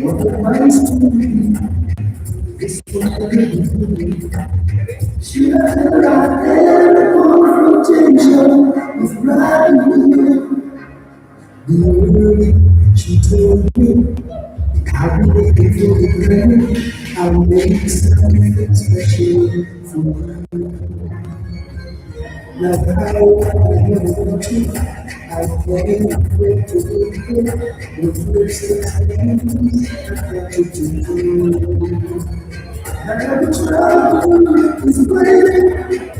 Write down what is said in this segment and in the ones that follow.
What reminds me is what I do. She left it right there for potential with right the word she told me. I'll be waiting for the rain. I'll make something special for now how I want you, I can't wait to be here. The first things I got you to do. Now the trouble is waiting,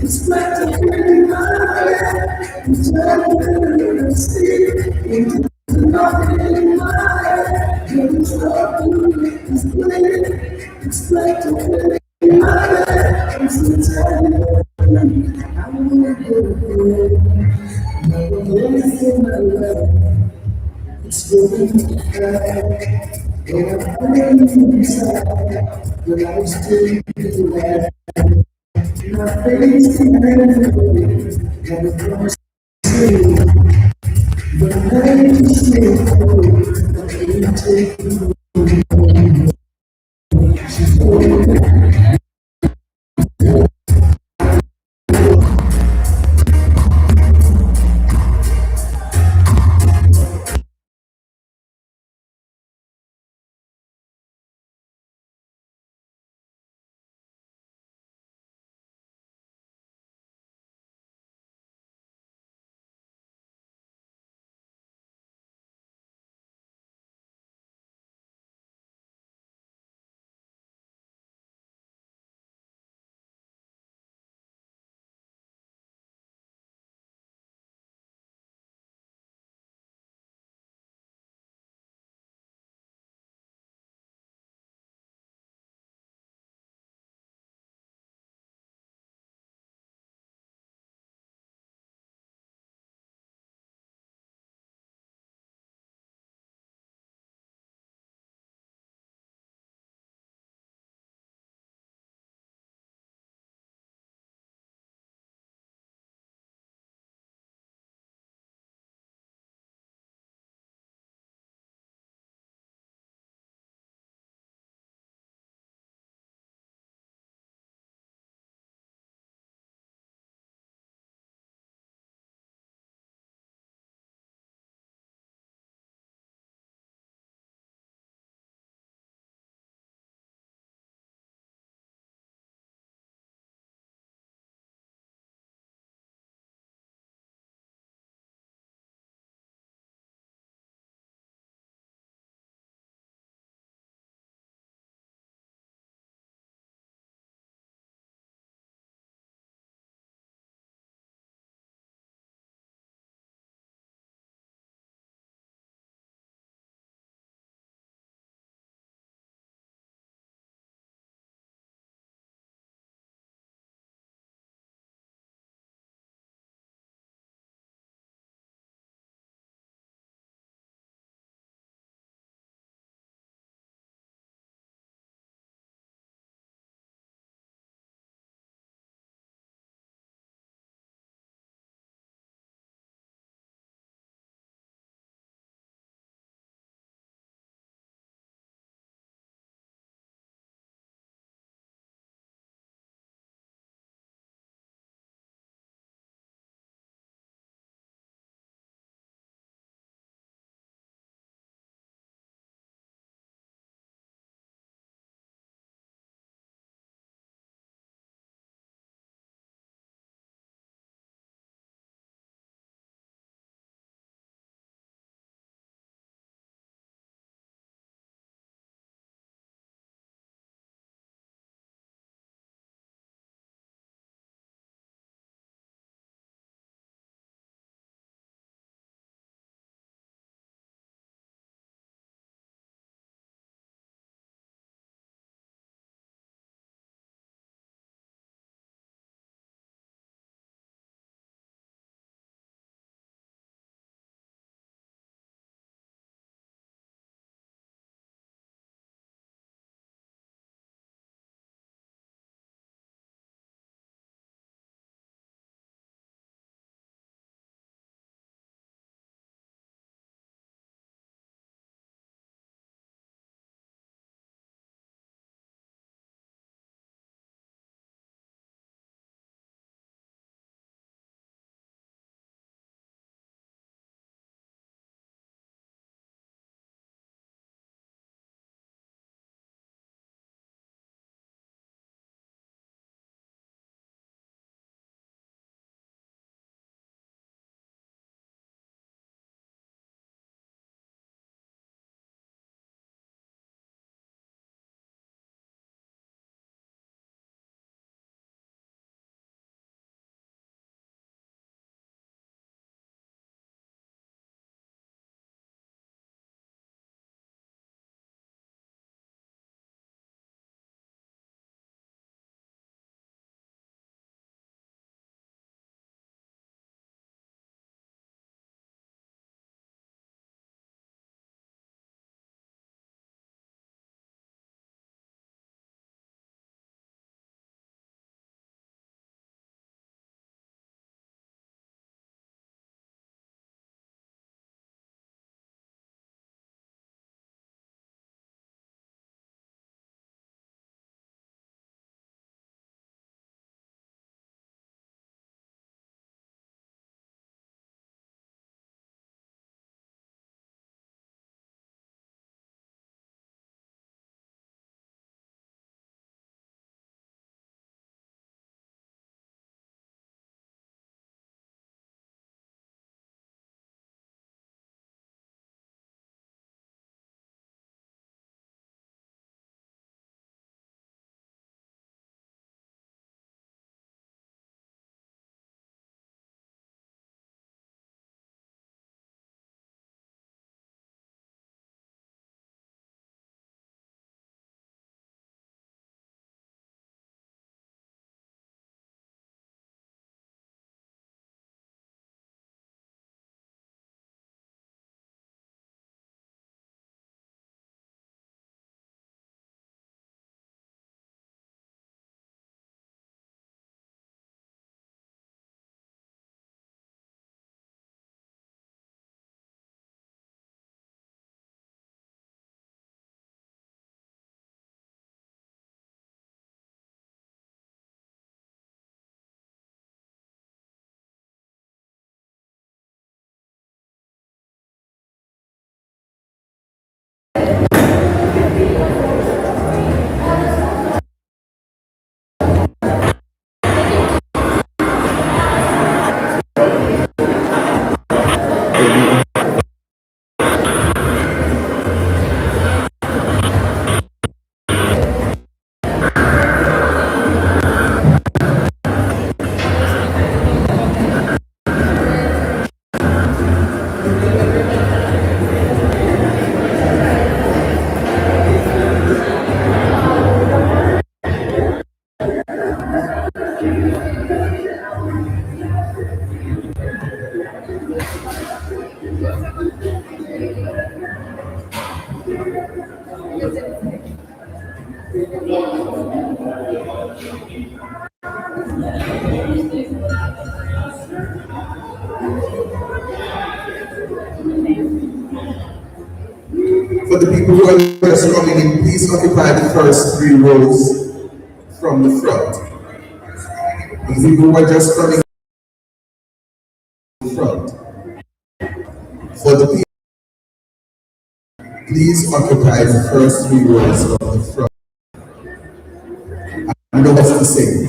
it's practically mine. It's time to see into nothing in mine. The trouble is waiting, it's practically mine. It's the time. I wanna go. It's going back. When I'm praying inside, when I still feel that my face can never and the promise but I still hold. I can't take For the people who are just coming in, please occupy the first 3 rows from the front. For the people who are just coming in front. For the people, please occupy the first 3 rows from the front. I know what's to say.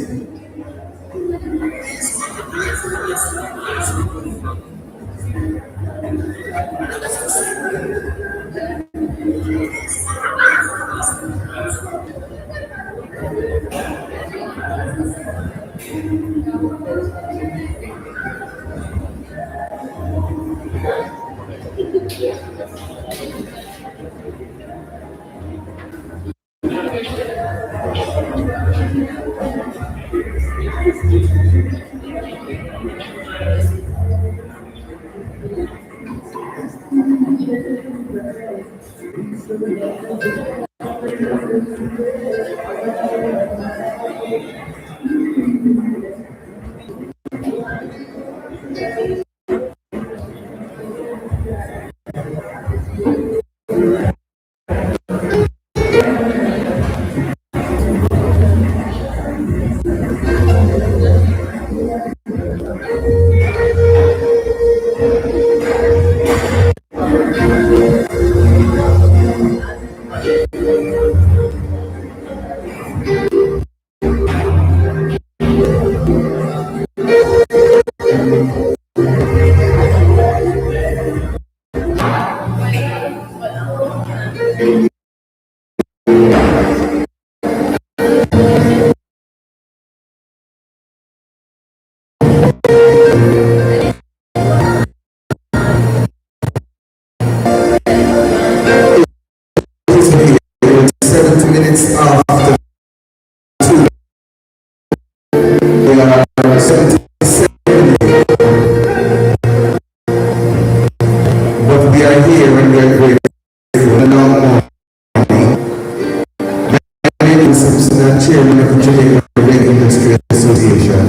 Chairman of the Jamaica Reggae Industry Association.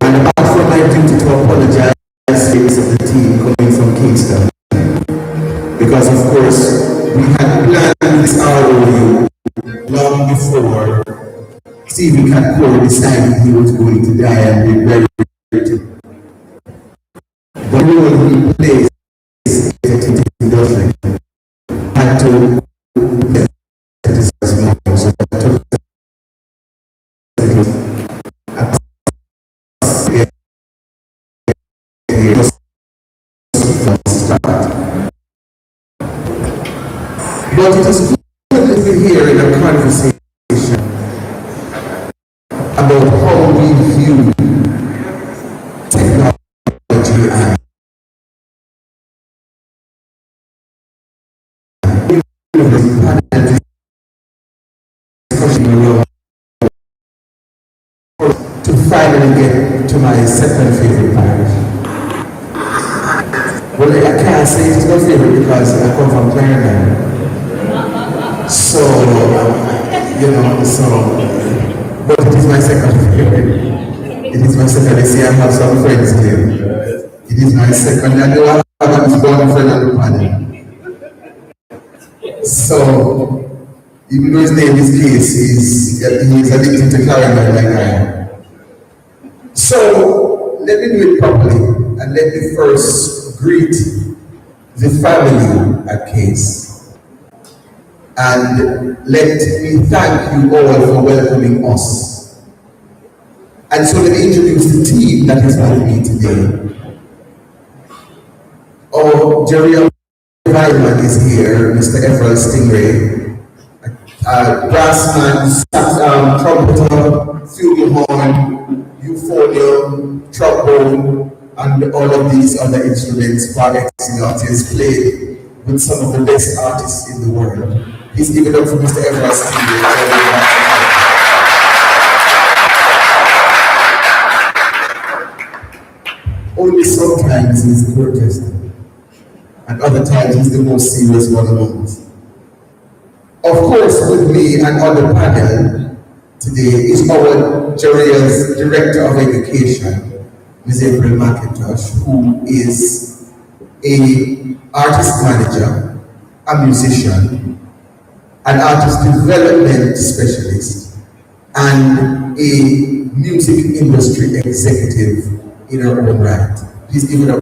And apart from my duty to apologize to the team coming from Kingston, because of course we had planned this ROU long before Stephen Kakor decided he was going to die and be buried. But the role he plays in industry had to but it is good to hear in a conversation about how we view technology and to finally get to my second favorite parish. Well, I can't say it's my favorite because I come from Clarendon. So, but it is my second favorite. It is my second. I see I have some friends here. It is my second. I know I have a born friend on the panel. So, even though his name is Case, he is addicted to Clarendon like I am. So, let me do it properly and let me first greet the family at Case. And let me thank you all for welcoming us. And so let me introduce the team that is with me today. Our JARIA Vineman is here, Mr. Efrel Stingray, brassman, trumpeter, flugelhorn, euphonium, trombone, and all of these other instruments. Barnett artists played with some of the best artists in the world. Please give it up for Mr. Efrel Stingray. Only sometimes he's gorgeous, and other times he's the most serious one among us. Of course, with me and on the panel today is our JARIA's Director of Education, Ms. April McIntosh, who is a artist manager, a musician, an artist development specialist, and a music industry executive in her own right. Please give it up.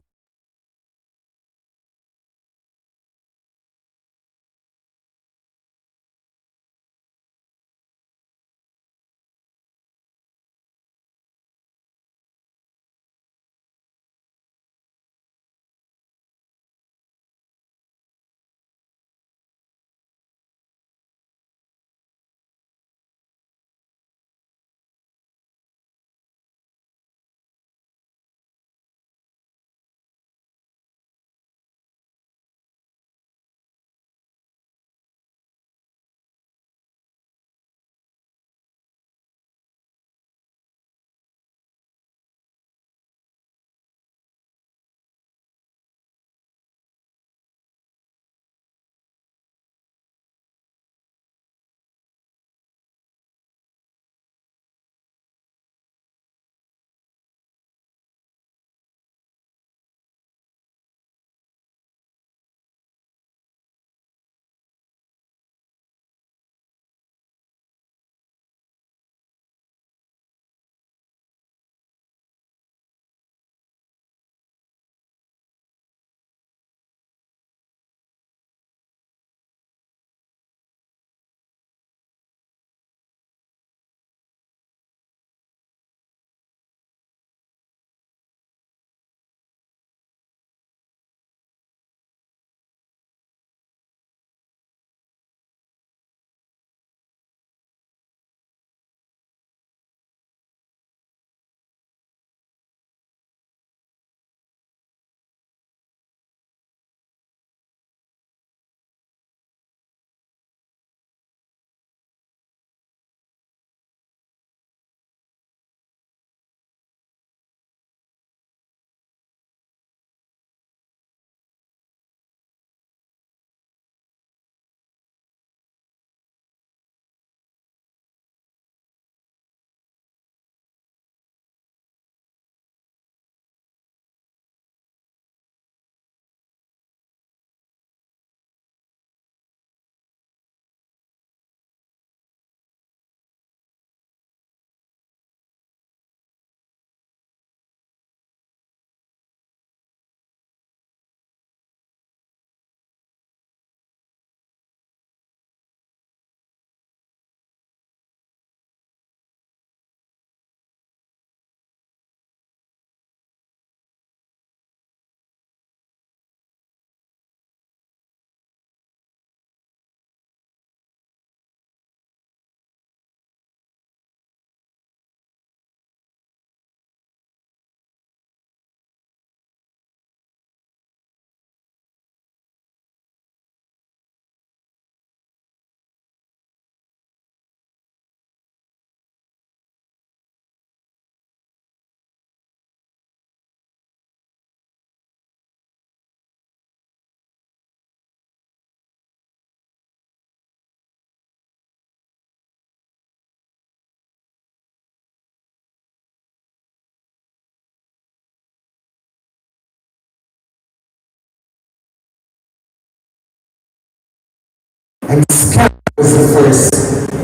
And ska was the first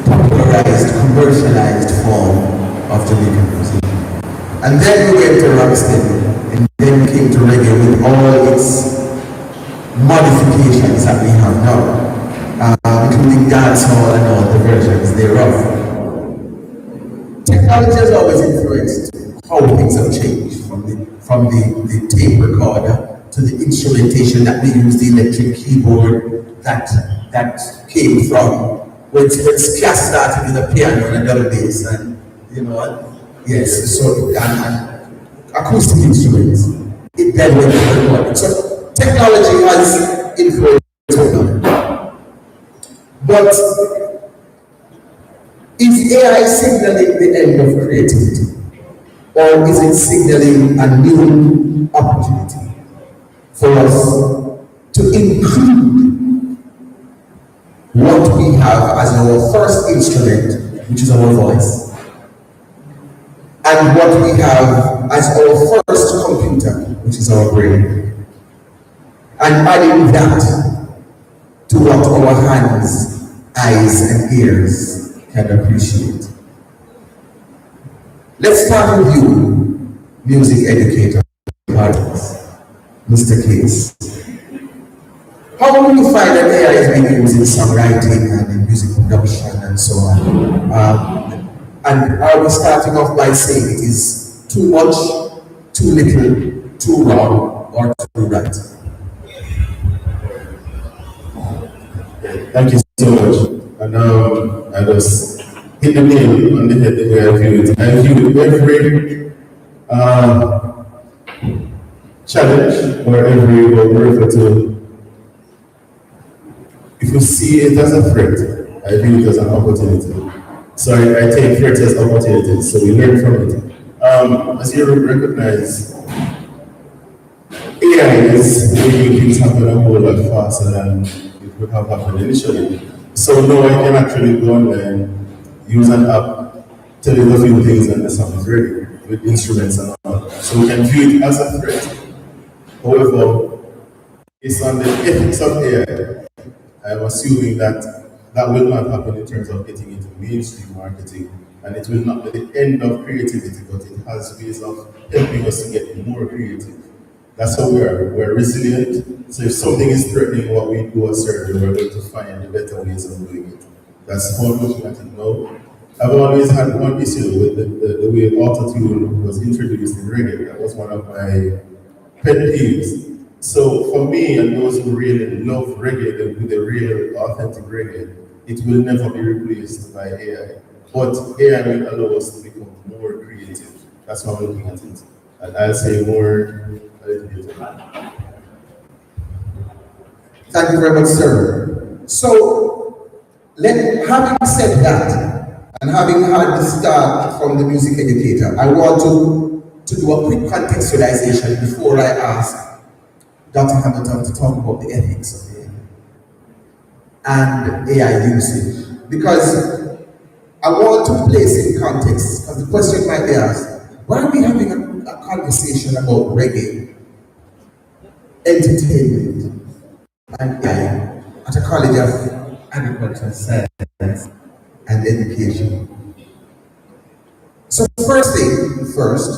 popularized, commercialized form of Jamaican music. And then we went to rocksteady, and then we came to reggae with all its modifications that we have now, including dancehall and all the versions thereof. Technology has always influenced how things have changed from the tape recorder to the instrumentation that we use, the electric keyboard that came from when ska started with a piano and another bass, and you know what? Yes, so and acoustic instruments. It then went to the recording. So technology has influenced technology. But is AI signaling the end of creativity? Or is it signaling a new opportunity for us to include what we have as our first instrument, which is our voice, and what we have as our first computer, which is our brain, and adding that to what our hands, eyes, and ears can appreciate. Let's start with you, music educator, Mr. Case. How will you find that AI is being used in songwriting and in music production and so on? And are we starting off by saying it is too much, too little, too wrong, or too right? Thank you so much. And I just hit the nail on the head the way I view it. I view every challenge or every what we refer to, if you see it as a threat, I view it as an opportunity. So I take threats as opportunities, so we learn from it. As you recognize, AI is making things happen a whole lot faster than it would have happened initially. So now I can actually go online, use an app, tell it a few things, and the song is ready with instruments and all. So we can view it as a threat. However, it's on the ethics of AI. I'm assuming that that will not happen in terms of getting into mainstream marketing, and it will not be the end of creativity, but it has ways of helping us to get more creative. That's how we are. We're resilient. So if something is threatening what we do as surgery, we're going to find the better ways of doing it. That's how I'm looking at it now. I've always had one issue with the way autotune was introduced in reggae. That was one of my pet peeves. So for me and those who really love reggae, the real authentic reggae, it will never be replaced by AI. But AI will allow us to become more creative. That's how I'm looking at it. And I'll say more a little bit. Thank you very much, sir. So, having said that, and having had the start from the music educator, I want to do a quick contextualization before I ask Dr. Hamilton to talk about the ethics of AI and AI usage. Because I want to place in context, because the question might be asked, why are we having a conversation about reggae, entertainment, and AI at a College of Agriculture, Science, and Education? So first thing first,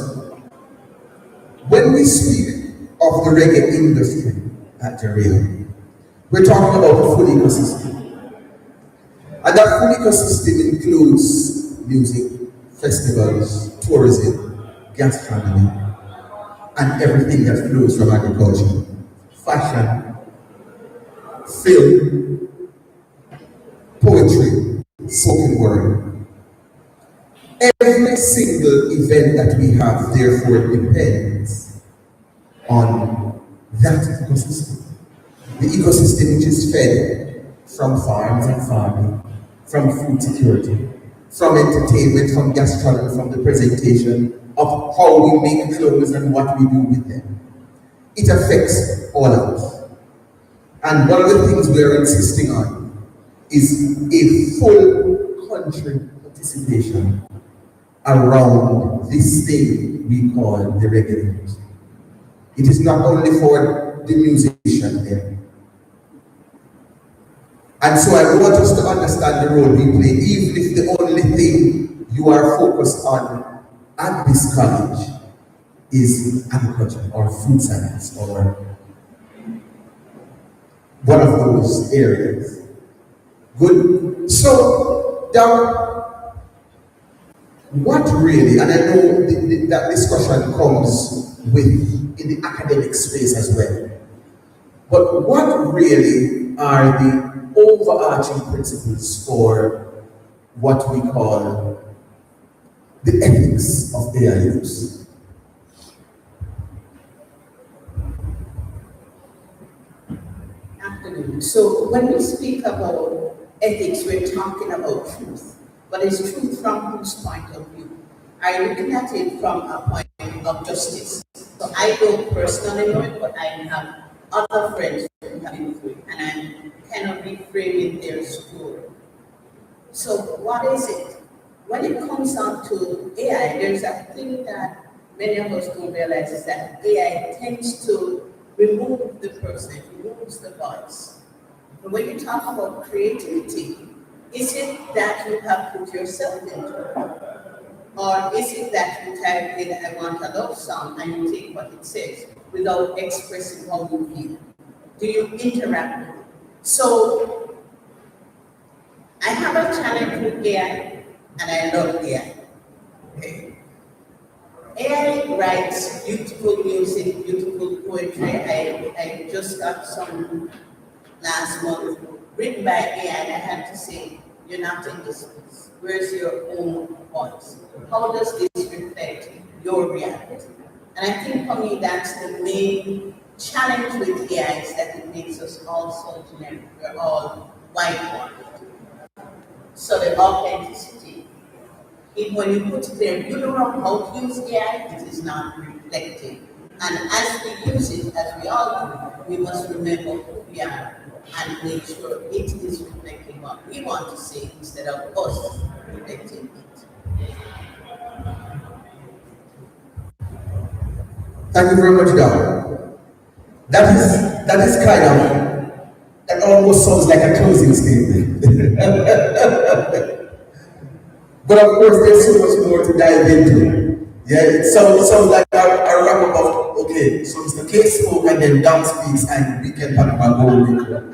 when we speak of the reggae industry at JARIA, we're talking about a full ecosystem. And that full ecosystem includes music, festivals, tourism, gastronomy, and everything that flows from agriculture, fashion, film, poetry, spoken word. Every single event that we have, therefore, depends on that ecosystem. The ecosystem which is fed from farms and farming, from food security, from entertainment, from gastronomy, from the presentation of how we make clothes and what we do with them. It affects all of us. And one of the things we're insisting on is a full country participation around this thing we call the reggae music. It is not only for the musician there. And so I want us to understand the role we play, even if the only thing you are focused on at this college is agriculture or food science or one of those areas. Good. So, now, what really, and I know that discussion comes with in the academic space as well, but what really are the overarching principles for what we call the ethics of AI use? Absolutely. So when we speak about ethics, we're talking about truth. But it's truth from whose point of view? Are you looking at it from a point of justice? So I don't personally know it, but I have other friends who have been through it, and I'm kind of reframing their story. So what is it? When it comes down to AI, there's a thing that many of us don't realize is that AI tends to remove the person, removes the voice. And when you talk about creativity, is it that you have put yourself into it? Or is it that you type in, I want a love song, and you take what it says without expressing how you feel? Do you interact with it? So I have a challenge with AI, and I love AI. Okay? AI writes beautiful music, beautiful poetry. I just got some last month written by AI, and I had to say, you're not in this place. Where's your own voice? How does this reflect your reality? And I think for me, that's the main challenge with AI, is that it makes us all so generic. We're all whitewashed. So the authenticity, when you put it there, you don't know how to use AI, it is not reflecting. And as we use it, as we all do, we must remember who we are and make sure it is reflecting what we want to say instead of us reflecting it. Thank you very much, Doc. That is kind of, that almost sounds like a closing statement. But of course, there's so much more to dive into. Yeah, it sounds like a wrap up of, okay, so Mr. K spoke and then Doc speaks and we can talk about gold record.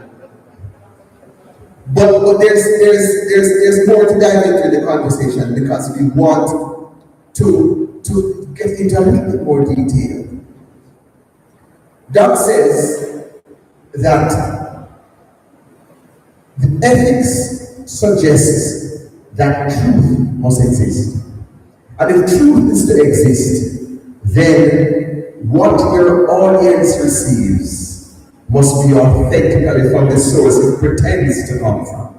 But there's more to dive into the conversation because we want to get into a little bit more detail. Doc says that the ethics suggests that truth must exist. And if truth is to exist, then what your audience receives must be authentically from the source it pretends to come from.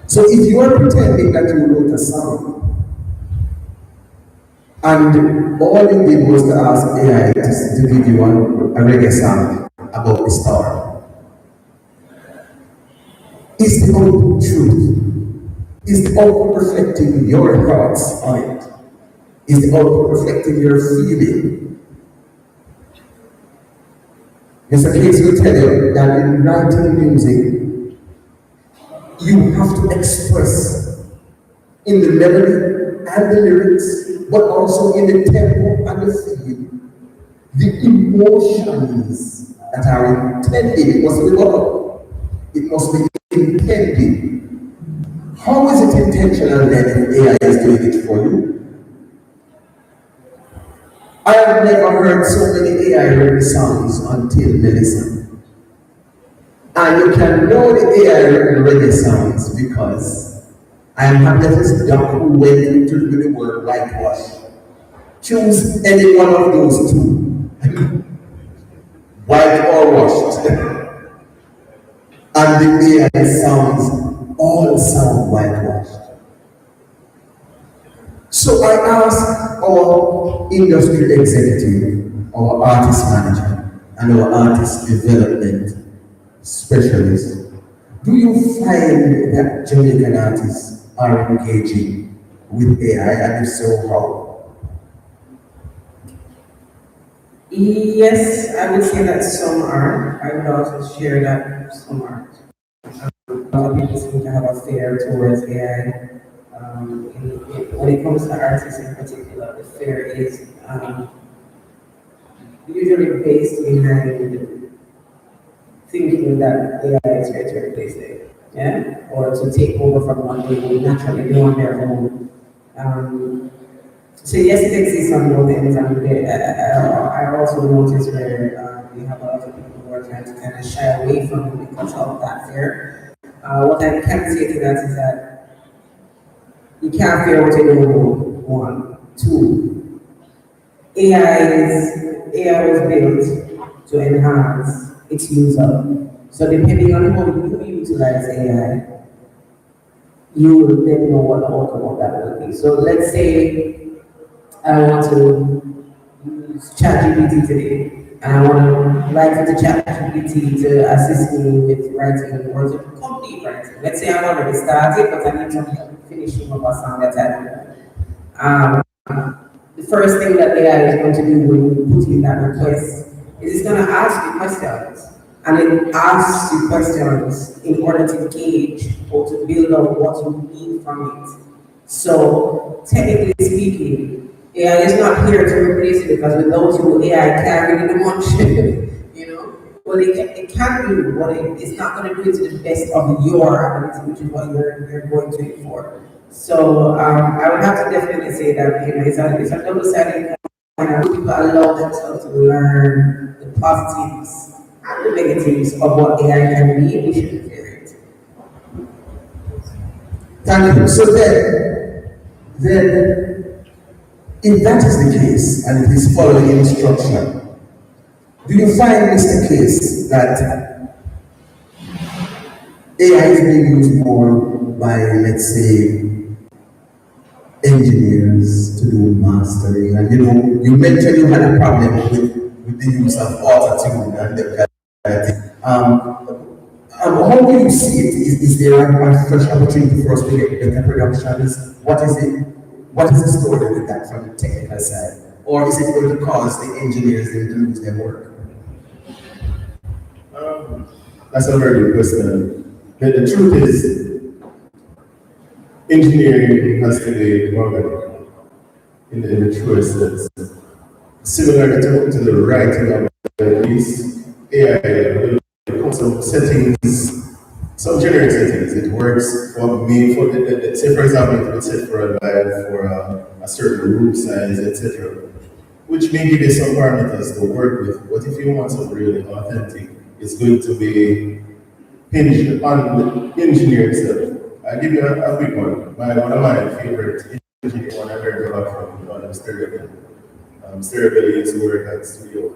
So if you are pretending that you wrote a song, and all you did was to ask AI to give you a reggae song about the star, is the output truth? Is the output reflecting your thoughts on it? Is the output reflecting your feeling? Mr. Case will tell you that in writing music, you have to express in the melody and the lyrics, but also in the tempo and the theme, the emotions that are intended. It must be love. It must be intended. How is it intentional then if AI is doing it for you? I have never heard so many AI written songs until Melissa. And you can know the AI written reggae songs because I am happy that this doc who went into the word whitewash. Choose any one of those two, white or washed. And the AI sounds all sound whitewashed. So I asked our industry executive, our artist manager, and our artist development specialist, do you find that Jamaican artists are engaging with AI, and if so, how? Yes, I would say that some are. I would also share that some aren't. A lot of people seem to have a fear towards AI. When it comes to artists in particular, the fear is usually based behind thinking that AI is going to replace them, yeah, or to take over from what they would naturally do on their own. So yes, it exists on both ends, and I also notice where we have a lot of people who are trying to kind of shy away from it because of that fear. What I can say to that is that you can't fear what you don't know. One, two. AI was built to enhance its user. So depending on how you utilize AI, you will then know what the outcome of that will be. So let's say I want to use ChatGPT today, and I want to write into ChatGPT to assist me with writing or to complete writing. Let's say I've already started, but I need some help finishing up a song that I do. The first thing that AI is going to do when you put in that request is it's going to ask you questions. And it asks you questions in order to gauge or to build up what you need from it. So, technically speaking, AI is not here to replace it because without you, AI can't really do much, you know. But it can do, but it's not going to do it to the best of your ability, which is what you're going to it for. So, I would have to definitely say that, you know, it's a double-sided coin, and people allow themselves to learn the positives and the negatives of what AI can be. We should fear it. Thank you. So then, if that is the case, and it is following instruction, do you find this the case that AI is being used more by, let's say, engineers to do mastering? And you know, you mentioned you had a problem with the use of auto-tune and the how do you see it? Is there a fresh opportunity for us to get better productions? What is it? What is the story with that from the technical side? Or is it going to cause the engineers to lose their work? That's a very good question. The truth is, engineering has to be organic in the truest sense. Similar to the writing of the piece, AI will some settings, some generic settings. It works for me, say for example, it would set for a live, for a certain room size, etc. Which may give you some parameters to work with. But if you want something really authentic, it's going to be hinged on the engineer itself. I'll give you a quick one. One of my favorite engineer, one I heard a lot from, Stereo. Stereo Belly is who work at studio.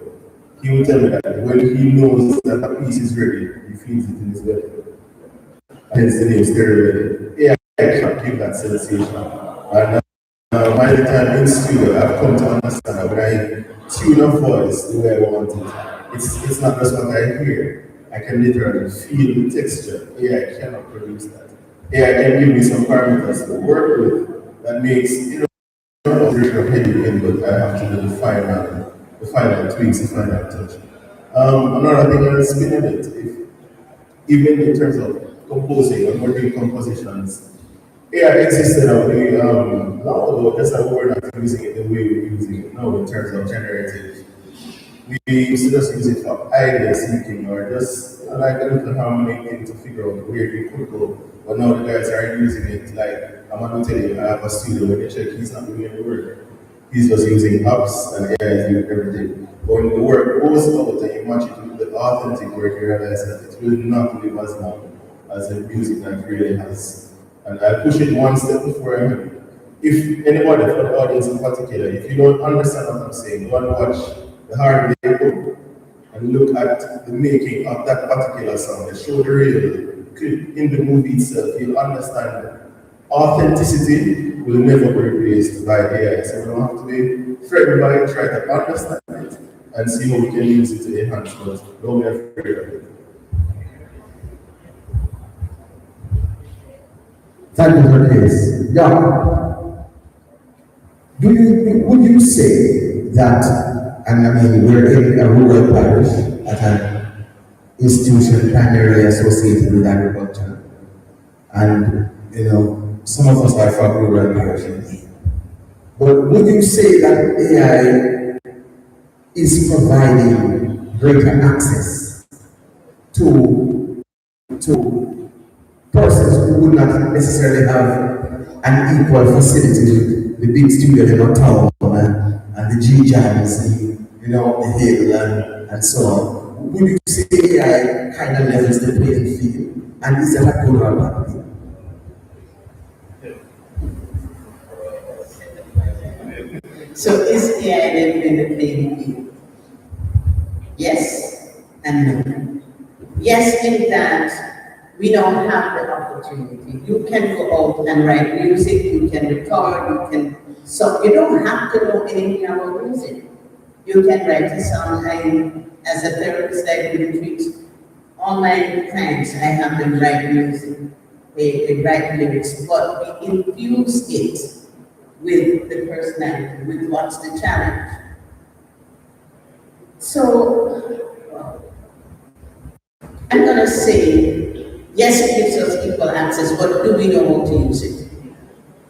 He will tell me that when he knows that a piece is ready, he feels it in his belly. Hence the name Stereo Belly. AI can give that sensation. And by the time in studio, I've come to understand that when I tune a voice the way I want it, it's not just what I hear. I can literally feel the texture. AI cannot produce that. AI can give me some parameters to work with that makes, you know, heavy in, but I have to do the final tweaks, the final touch. Another thing that's been in it, even in terms of composing, when we're doing compositions, AI existed already long ago, just that we were not using it the way we're using it now in terms of generative. We used to just use it for idea seeking or just like a little harmony thing to figure out where you could go. But now the guys are using it like, I'm going to tell you, I have a studio where you check, he's not doing any work. He's just using apps and AI is doing everything. But when the work goes out and you match it with the authentic work, you realize that it will not live as long as the music that really has. And I push it one step before I mean. If anybody from the audience in particular, if you don't understand what I'm saying, go and watch the Hard Day Book and look at the making of that particular song. They show the real clip in the movie itself. You'll understand that authenticity will never be replaced by AI. So we don't have to be afraid by it, try to understand it and see how we can use it to enhance us. Don't be afraid of it. Thank you for this. Yeah. Would you say that, and I mean, we're in a rural parish at an institution primarily associated with agriculture, and you know, some of us are from rural parishes. But would you say that AI is providing greater access to persons who would not necessarily have an equal facility with the big studio in town and the G jams, you know, the hill and so on? Would you say AI kind of levels the playing field? And is that a good or bad thing? So is AI leveling the playing field? Yes and no. Yes, in that we don't have the opportunity. You can go out and write music, you can record, you don't have to know anything about music. You can write a song. As a therapist, I do retreats. All my clients, I have them write music. They write lyrics, but we infuse it with the personality, with what's the challenge. So I'm gonna say, yes, it gives us equal access, but do we know how to use it?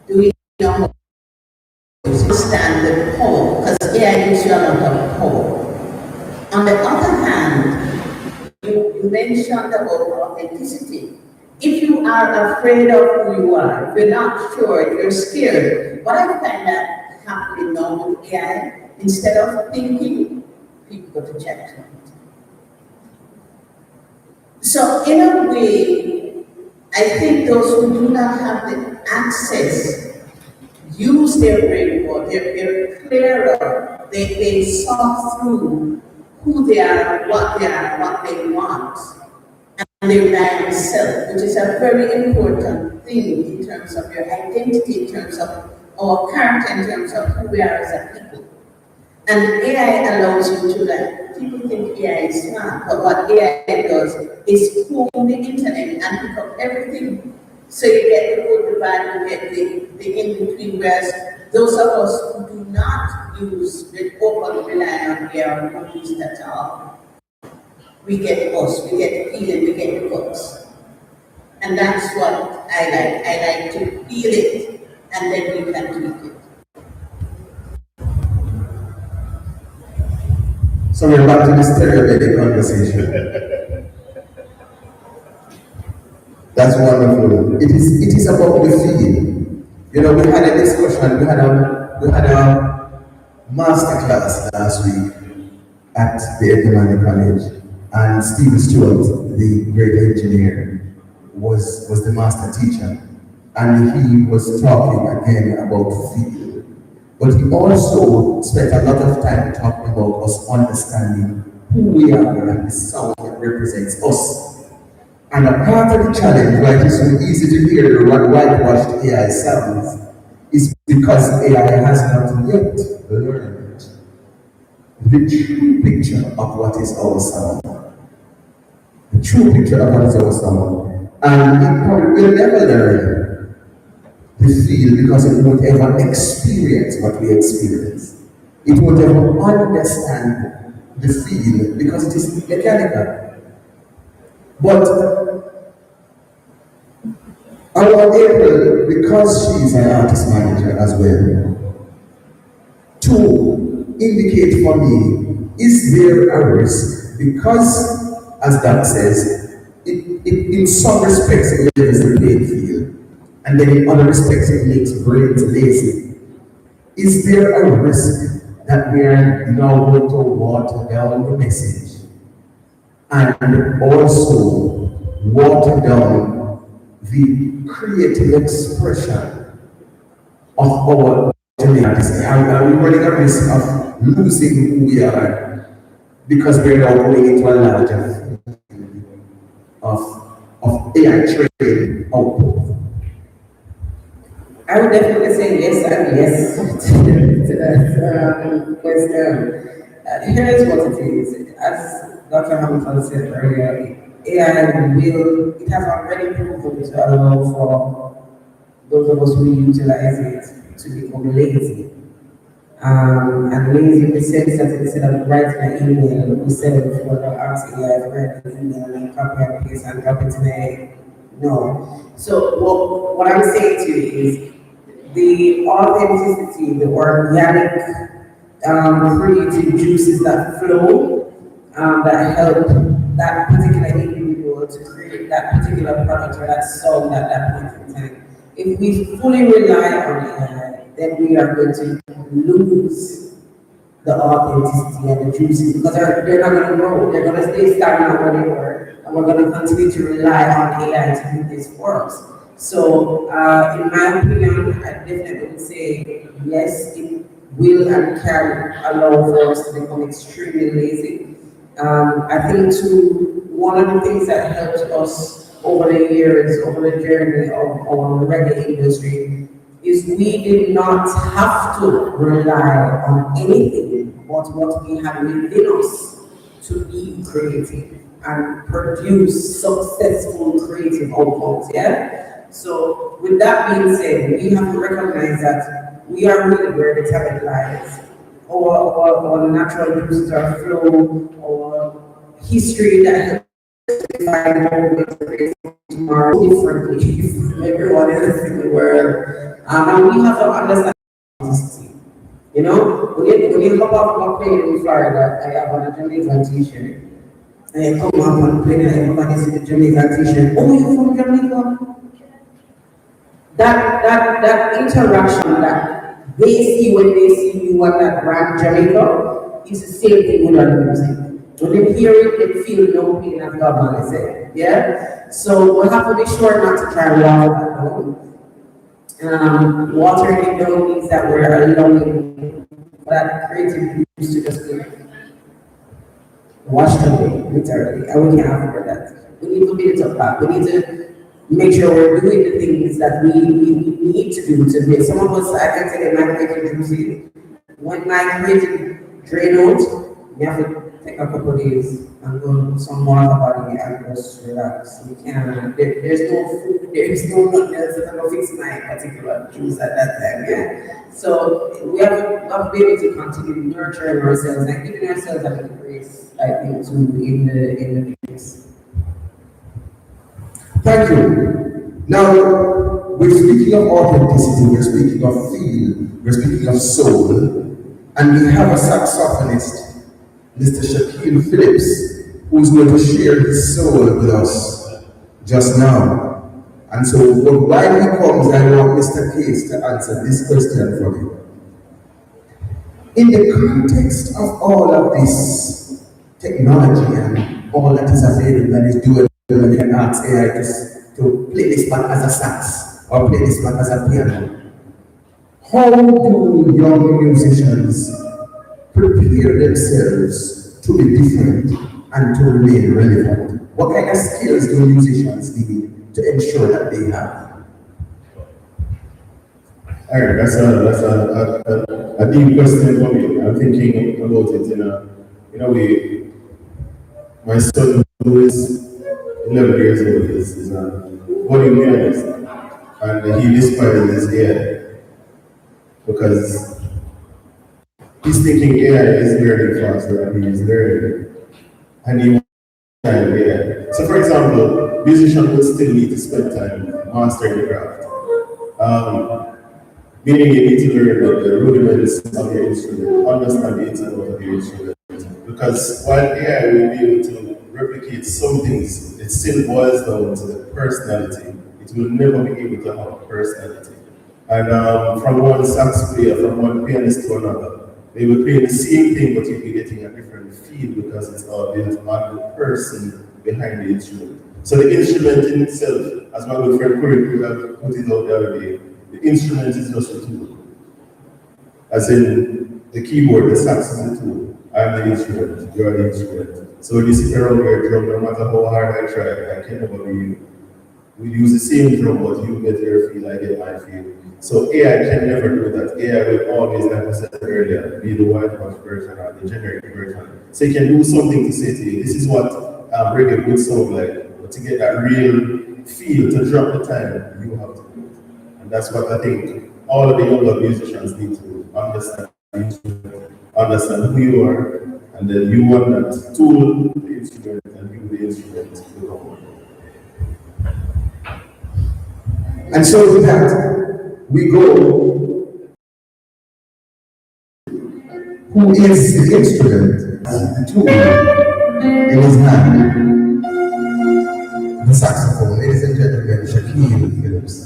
Do we know how to understand the power? Because AI gives you a lot of power. On the other hand, you mentioned about authenticity. If you are afraid of who you are, if you're not sure, if you're scared, what I find that happening now with AI, instead of thinking, people go to chat. So in a way, I think those who do not have the access use their brain more, they're clearer, they sort through who they are, what they want, and they rely on self, which is a very important thing in terms of your identity, in terms of our character, in terms of who we are as a people. And AI allows you to, like, people think AI is smart, but what AI does is comb the internet and pick up everything. So you get the good, the bad, you get the in-between, whereas those of us who do not use, the overly rely on AI or don't use it at all, we get us, we get the feeling, we get the books. And that's what I like. I like to feel it, and then we can tweak it. So we're back to the stereotype conversation. That's wonderful. It is about the feel. You know, we had a discussion, we had a master class last week at the Economic College, and Stephen Stewart, the great engineer, was the master teacher, and he was talking again about feel. But he also spent a lot of time talking about us understanding who we are and the sound that represents us. And a part of the challenge why it is so easy to hear the whitewashed AI sounds is because AI has not yet learned the true picture of what is our sound. The true picture of what is our sound. And it probably will never learn the feel because it won't ever experience what we experience. It won't ever understand the feel because it is mechanical. But our April, because she is an artist manager as well, to indicate for me, is there a risk? Because, as Doug says, it in some respects it levels the playing field, and then in other respects it makes brains lazy. Is there a risk that we are now going to water down the message and also water down the creative expression of our communities? Are we running a risk of losing who we are because we're now going into a larger of AI training output? I would definitely say yes and yes to that question. Here's what it is. As Dr. Hamilton said earlier, AI it has already proven to allow for those of us who utilize it to become lazy. And lazy in the sense that instead of writing an email, we said it before, they'll ask AI to write an email and copy and paste and drop it in a no. So what I'm saying to you is the authenticity, the organic creative juices that flow, that help that particular individual to create that particular product or that song at that point in time. If we fully rely on AI, then we are going to lose the authenticity and the juices because they're not going to grow. They're going to stay stagnant where they were, and we're going to continue to rely on AI to do this for us. So, in my opinion, I definitely would say yes, it will and can allow for us to become extremely lazy. I think too, one of the things that helped us over the years, over the journey of our reggae industry, is we did not have to rely on anything but what we had within us to be creative and produce successful creative outcomes. Yeah. So with that being said, we have to recognize that we are really where the talent lies. Or natural uses our flow or history that tomorrow differently from everyone else in the world. And we have to understand this. You know, when you come off my plane in Florida, I have on a Jamaican t-shirt. And I come off on the plane and everybody see the Jamaican t-shirt. Oh, you from Jamaica? That interaction that they see when they see you at that brand Jamaica is the same thing with our music. When they hear it, they feel no pain at all, I say. Yeah? So we have to be sure not to try and water that down. Watering it down means that we're allowing that creative juice to just be washed away, literally. And we can't afford that. We need to build it up back. We need to make sure we're doing the things that we need to do to make. Some of us, I can say, my creative juicy. When my creative drain out, we have to take a couple of days and go some water body and just relax. We can't, there's no food, there's no nothing else that can fix my particular juice at that time, yeah? So we have to be able to continue nurturing ourselves and giving ourselves a little grace, I think, too, in the mix. Thank you. Now, we're speaking of authenticity, we're speaking of feel, we're speaking of soul, and we have a saxophonist, Mr. Shaquille Phillips, who's going to share his soul with us just now. And so, while he comes, I want Mr. Case to answer this question for me. In the context of all of this technology and all that is available and is doable, you can ask AI to play this back as a sax or play this back as a piano. How do young musicians prepare themselves to be different and to remain relevant? What kind of skills do musicians need to ensure that they have? Alright, that's a deep question for me. I'm thinking about it in a way. My son, who is 11 years old, is a budding pianist, and he despises AI because he's thinking AI is learning faster than he is learning, and he wants to try AI. So, for example, musicians would still need to spend time mastering the craft. Meaning you need to learn the rudiments of your instrument, understand the ins and outs of your instrument. Because while AI will be able to replicate some things, it still boils down to the personality. It will never be able to have a personality. And from one sax player, from one pianist to another, they will play the same thing, but you'll be getting a different feel because it's all built on the person behind the instrument. So the instrument in itself, as my good friend Corey put it out the other day, the instrument is just a tool. As in the keyboard, the sax is the tool. I'm the instrument, you're the instrument. So when you sit around your drum, no matter how hard I try, I can never be you. We use the same drum, but you get your feel, I get my feel. So AI can never do that. AI will always, like I said earlier, be the whitewash version or the generic version. So it can do something to say to you, this is what reggae would sound like. But to get that real feel, to drop the time, you have to do it. And that's what I think all of the younger musicians need to understand. Understand who you are, and then you want that tool, the instrument, and you the instrument to go on. And so with that, we go, who is the instrument, the tool in his hand, the saxophone. Ladies and gentlemen, Shaquille Phillips.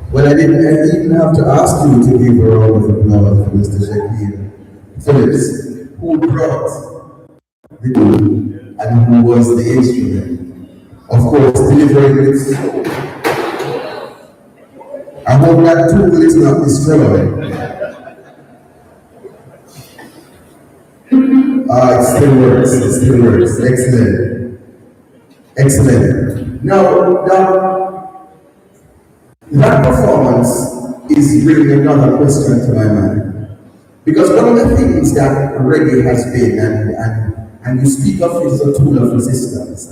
Well, I even have to ask you to give a round of applause for Mr. Shakir Phillips, who brought the tool and who was the instrument. Of course, delivering it soul. I hope that tool is not destroyed. It still works, it still works. Excellent. Excellent. Now, that performance is bringing another question to my mind. Because one of the things that reggae has been, and you speak of is a tool of resistance,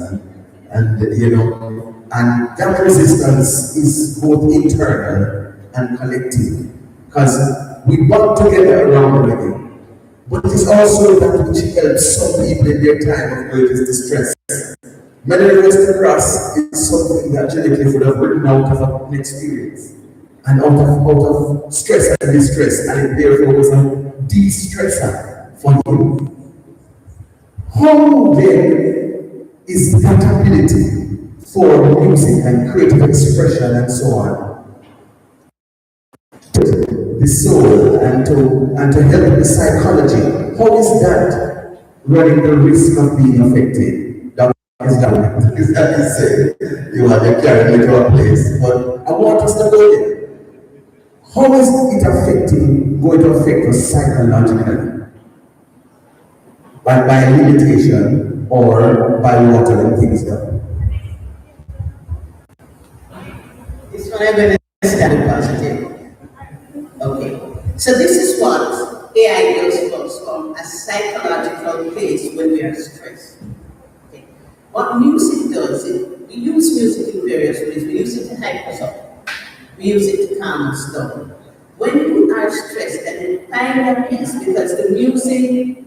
and that resistance is both internal and collective. Because we bond together around reggae. But it is also that which helps some people in their time of greatest distress. Many Rest Cross is something that Jellycliff would have written out of an experience and out of stress and distress, and it therefore was a de-stressor for him. How then is that ability for music and creative expression and so on the soul and to help the psychology? How is that running the risk of being affected? That is that is that you say you are carrying me to a place, but I want us to go there. How is it going to affect us psychologically? By limitation or by watering things down? This one I'm going to study positive. Okay, so this is what AI does for us from a psychological place when we are stressed. Okay. What music does is we use music in various ways. We use it to hype us up. We use it to calm us down. When we are stressed and we find a peace, because the music,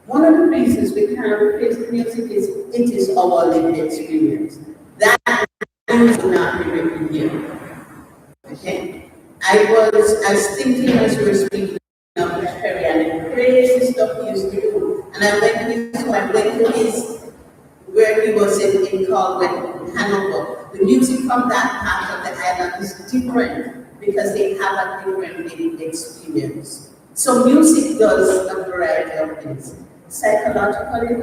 one of the reasons we can't replace the music is it is our lived experience. That music will not be written here. Okay? I was thinking as we were speaking of Perry and the crazy stuff he used to do. And I went to his, where he was in Caldwell, Hanover. The music from that part of the island is different because they have a different living experience. So music does a variety of things. Psychologically,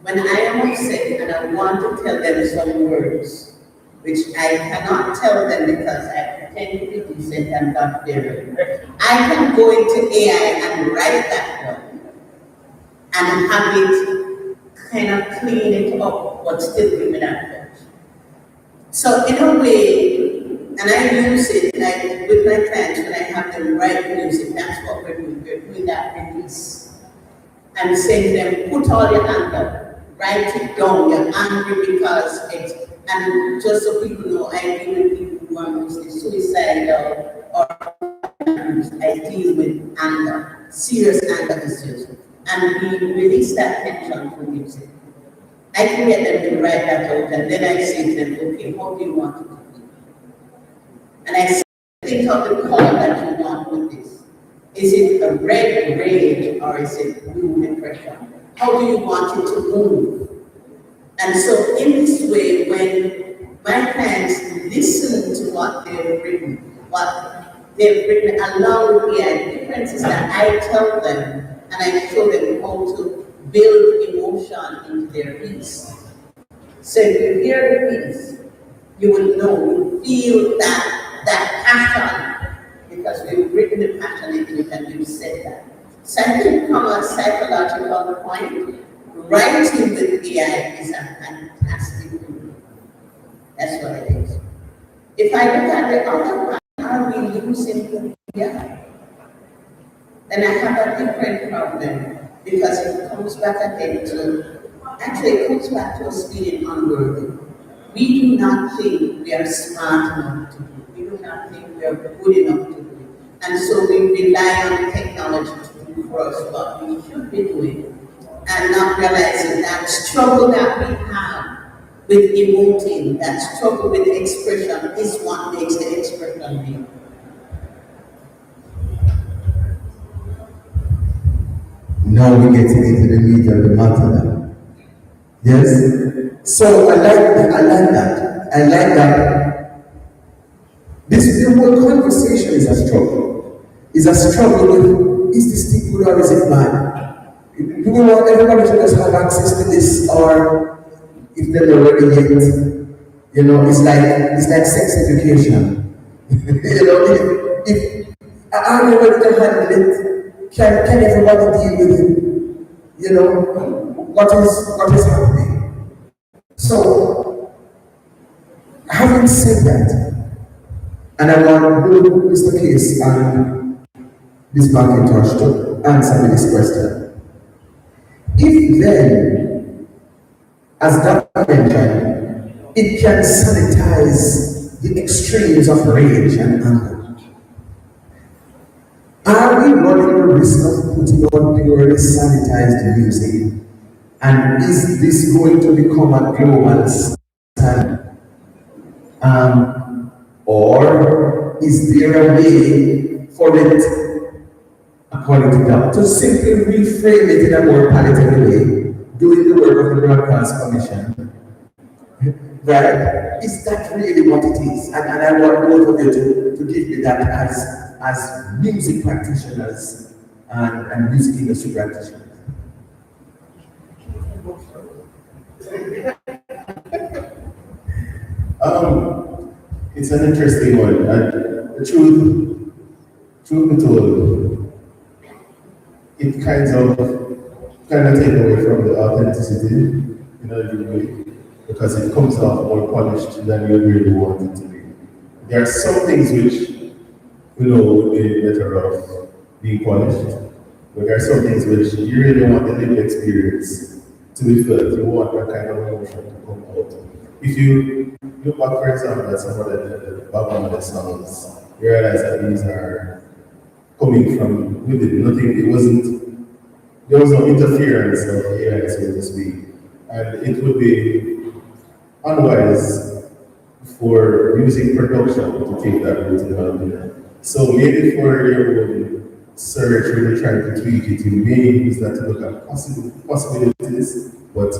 when I am upset and I want to tell them some words, which I cannot tell them because I pretend to be decent and not there. I can go into AI and write that one and have it kind of clean it up, but still give me that touch. So in a way, and I use it like with my clients when I have them write music, that's what we're doing. We're doing that release. And saying to them, put all your anger, write it down, you're angry because it's, and just so people know, I deal with people who are mostly suicidal or I deal with anger, serious anger issues. And we release that tension through music. I can get them to write that out and then I say to them, okay, what do you want to do? And I say, think of the color that you want with this. Is it a red rage or is it blue depression? How do you want it to move? And so in this way, when my clients listen to what they've written along with the difference is that I tell them and I show them how to build emotion into their piece. So if you hear the piece, you will know, you feel that passion, because we've written the passion into it and we've said that. So I think from a psychological point, writing with AI is a fantastic tool. That's what it is. If I look at the other part, are we using AI? Then I have a different problem because it comes back again to, actually it comes back to us being unworthy. We do not think we are smart enough to do it. We do not think we are good enough to do it. And so we rely on technology to do for us what we should be doing and not realizing that struggle that we have with emoting, that struggle with expression is what makes the expression real. Now we get into the meat of the matter now. Yes? So I like that. This the whole conversation is a struggle. Is a struggle with, is this thing good or is it bad? Do we want everybody to just have access to this, or if they're not ready yet? You know, it's like sex education. You know, if are you ready to handle it? Can everybody deal with it? You know, what is happening? So, having said that, and I want Mr. Case and Ms. McIntosh to answer me this question. If then, as Dr. mentioned, it can sanitize the extremes of rage and anger, are we running the risk of putting on purely sanitized music? And is this going to become a global standard? Or is there a way for it, according to that, to simply reframe it in a more palatable way, doing the work of the Broadcast Commission? Right? Is that really what it is? And I want both of you to give me that as music practitioners and music industry practitioners. It's an interesting one. And the truth be told, it kind of take away from the authenticity, in a way, because it comes off more polished than you really want it to be. There are some things which, would be better off being polished, but there are some things which you really want the lived experience to be felt. You want that kind of emotion to come out. If you look back, for example, at some of the Bob songs, you realize that these are coming from within. There was no interference of AI, so to speak. And it would be unwise for music production to take that route in my opinion. So maybe for your own search, when you're trying to tweak it, you may use that to look at possibilities, but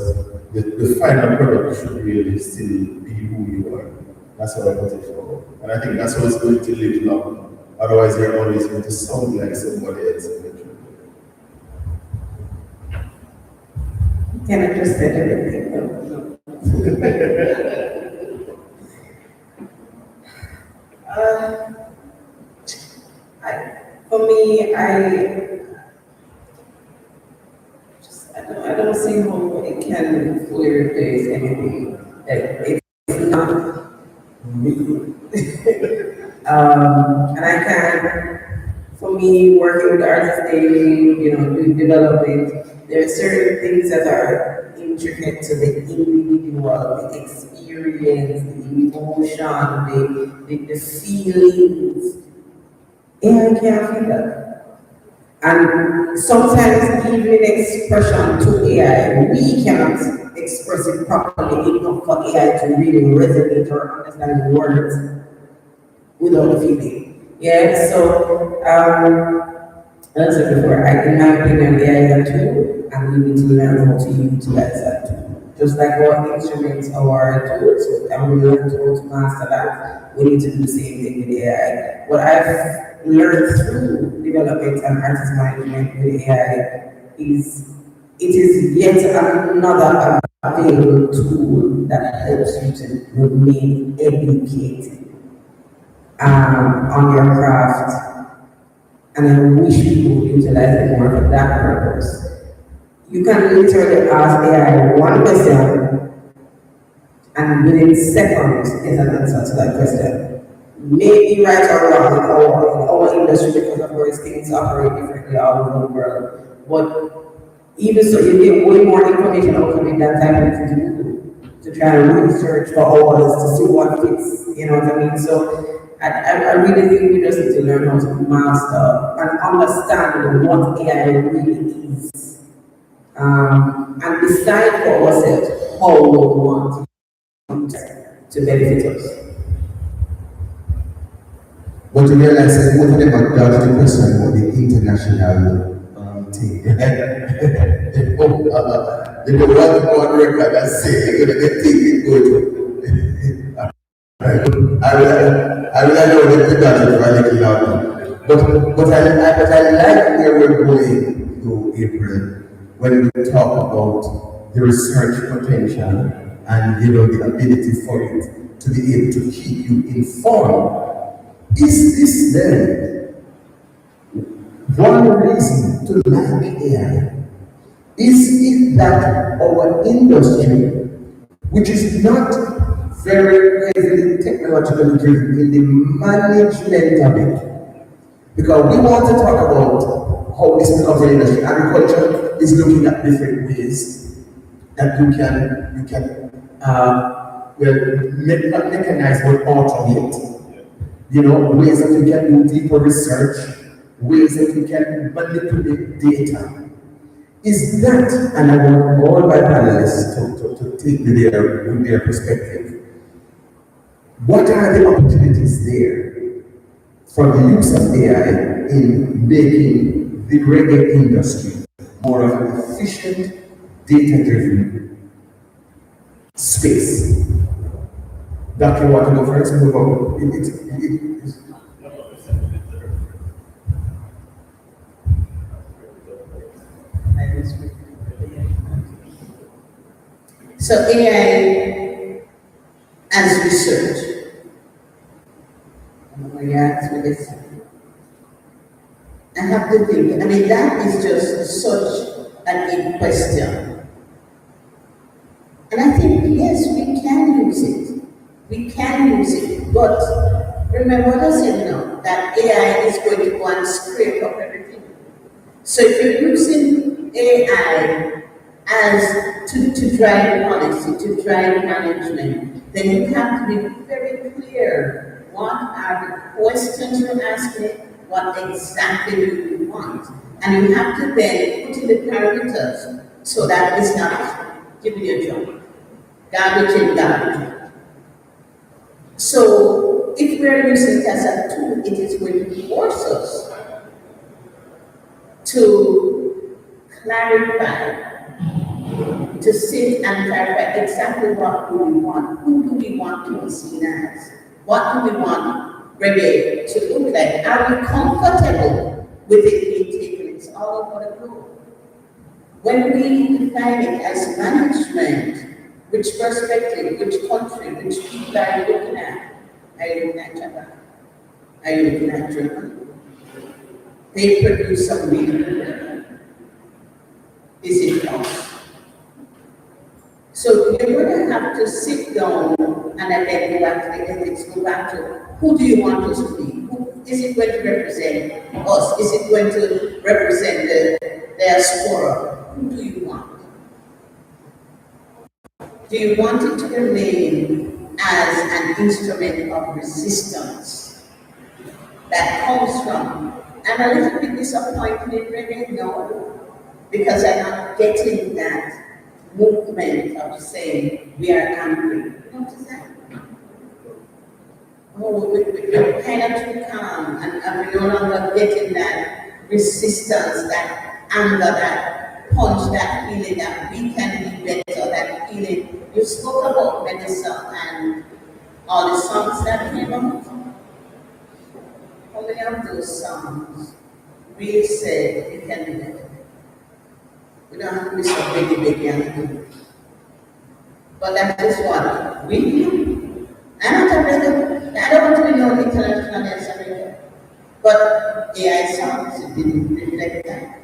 the final product should really still be who you are. That's what I put it for. And I think that's what it's going to live long. Otherwise, you're always going to sound like somebody else eventually. Can I just say everything? For me, I don't see how it can fully replace anything. It's not me. And I can, for me, working with artists daily, doing development, there are certain things that are intricate to the individual, the experience, the emotion, the feelings. AI can't feel that. And sometimes even in expression to AI, we cannot express it properly enough for AI to really resonate or understand the words without the feeling. Yeah, so as I said before, in my opinion, AI is a tool, and we need to learn how to utilize that tool. Just like what instruments are tools, and we learn how to master that, we need to do the same thing with AI. What I've learned through development and artist management with AI is it is yet another available tool that helps you to remain educated on your craft. And I wish people would utilize it more for that purpose. You can literally ask AI one question, and within seconds get an answer to that question. Maybe right or wrong in our industry, because of course things operate differently all over the world. But even so, you get way more information out of it than typing to Google to try and research for hours to see what fits, you know what I mean? So I really think we just need to learn how to master and understand what AI really is. And decide for ourselves how we want to benefit us. But you realize that both of them are dodged the question about the international thing. They don't want to go on record and say they're going to get things good. I will allow them to dodge it for a little longer. But I like where we're going to April when we talk about the research potential and the ability for it to be able to keep you informed. Is this then one reason to like AI? Is it that our industry, which is not very heavily technologically driven in the management of it, because we want to talk about how this becomes an industry. Agriculture is looking at different ways that you can not mechanize but automate. Ways that you can do deeper research, ways that you can manipulate data. Is that, and I want all my panelists to take me there with their perspective. What are the opportunities there for the use of AI in making the reggae industry more of an efficient, data-driven space? Doctor, you want to go first? Move on. So AI as research. I have to think. I mean, that is just such a big question. And I think, yes, we can use it. We can use it. But remember what I said now, that AI is going to go and scrape up everything. So if you're using AI as to drive policy, to drive management, then you have to be very clear what are the questions you're asking, what exactly do you want. And you have to then put in the parameters so that it's not giving you a job. Garbage in, garbage out. So if we're using it as a tool, it is going to force us to clarify, to sit and clarify exactly what do we want, who do we want to be seen as, what do we want reggae to look like, are we comfortable with it being taken? It's all over the globe. When we define it as management, which perspective, which country, which people are you looking at? Are you looking at Japan? Are you looking at Germany? They produce some really good. Is it us? So you're going to have to sit down and again go back to the ethics, go back to who do you want us to be? Who is it going to represent us? Is it going to represent the diaspora? Who do you want? Do you want it to remain as an instrument of resistance that comes from? I'm a little bit disappointed in reggae, no, because I'm not getting that movement of saying we are angry. You notice that? Oh, we're kind of too calm, and we're no longer getting that resistance, that anger, that punch, that feeling that we can be better, that feeling. You spoke about medicine and all the songs that came out. How many of those songs really said we can be better? We don't have to be so big and but that is what we do. I'm not afraid of, I don't want to be known international as America. But AI songs, it didn't reflect that.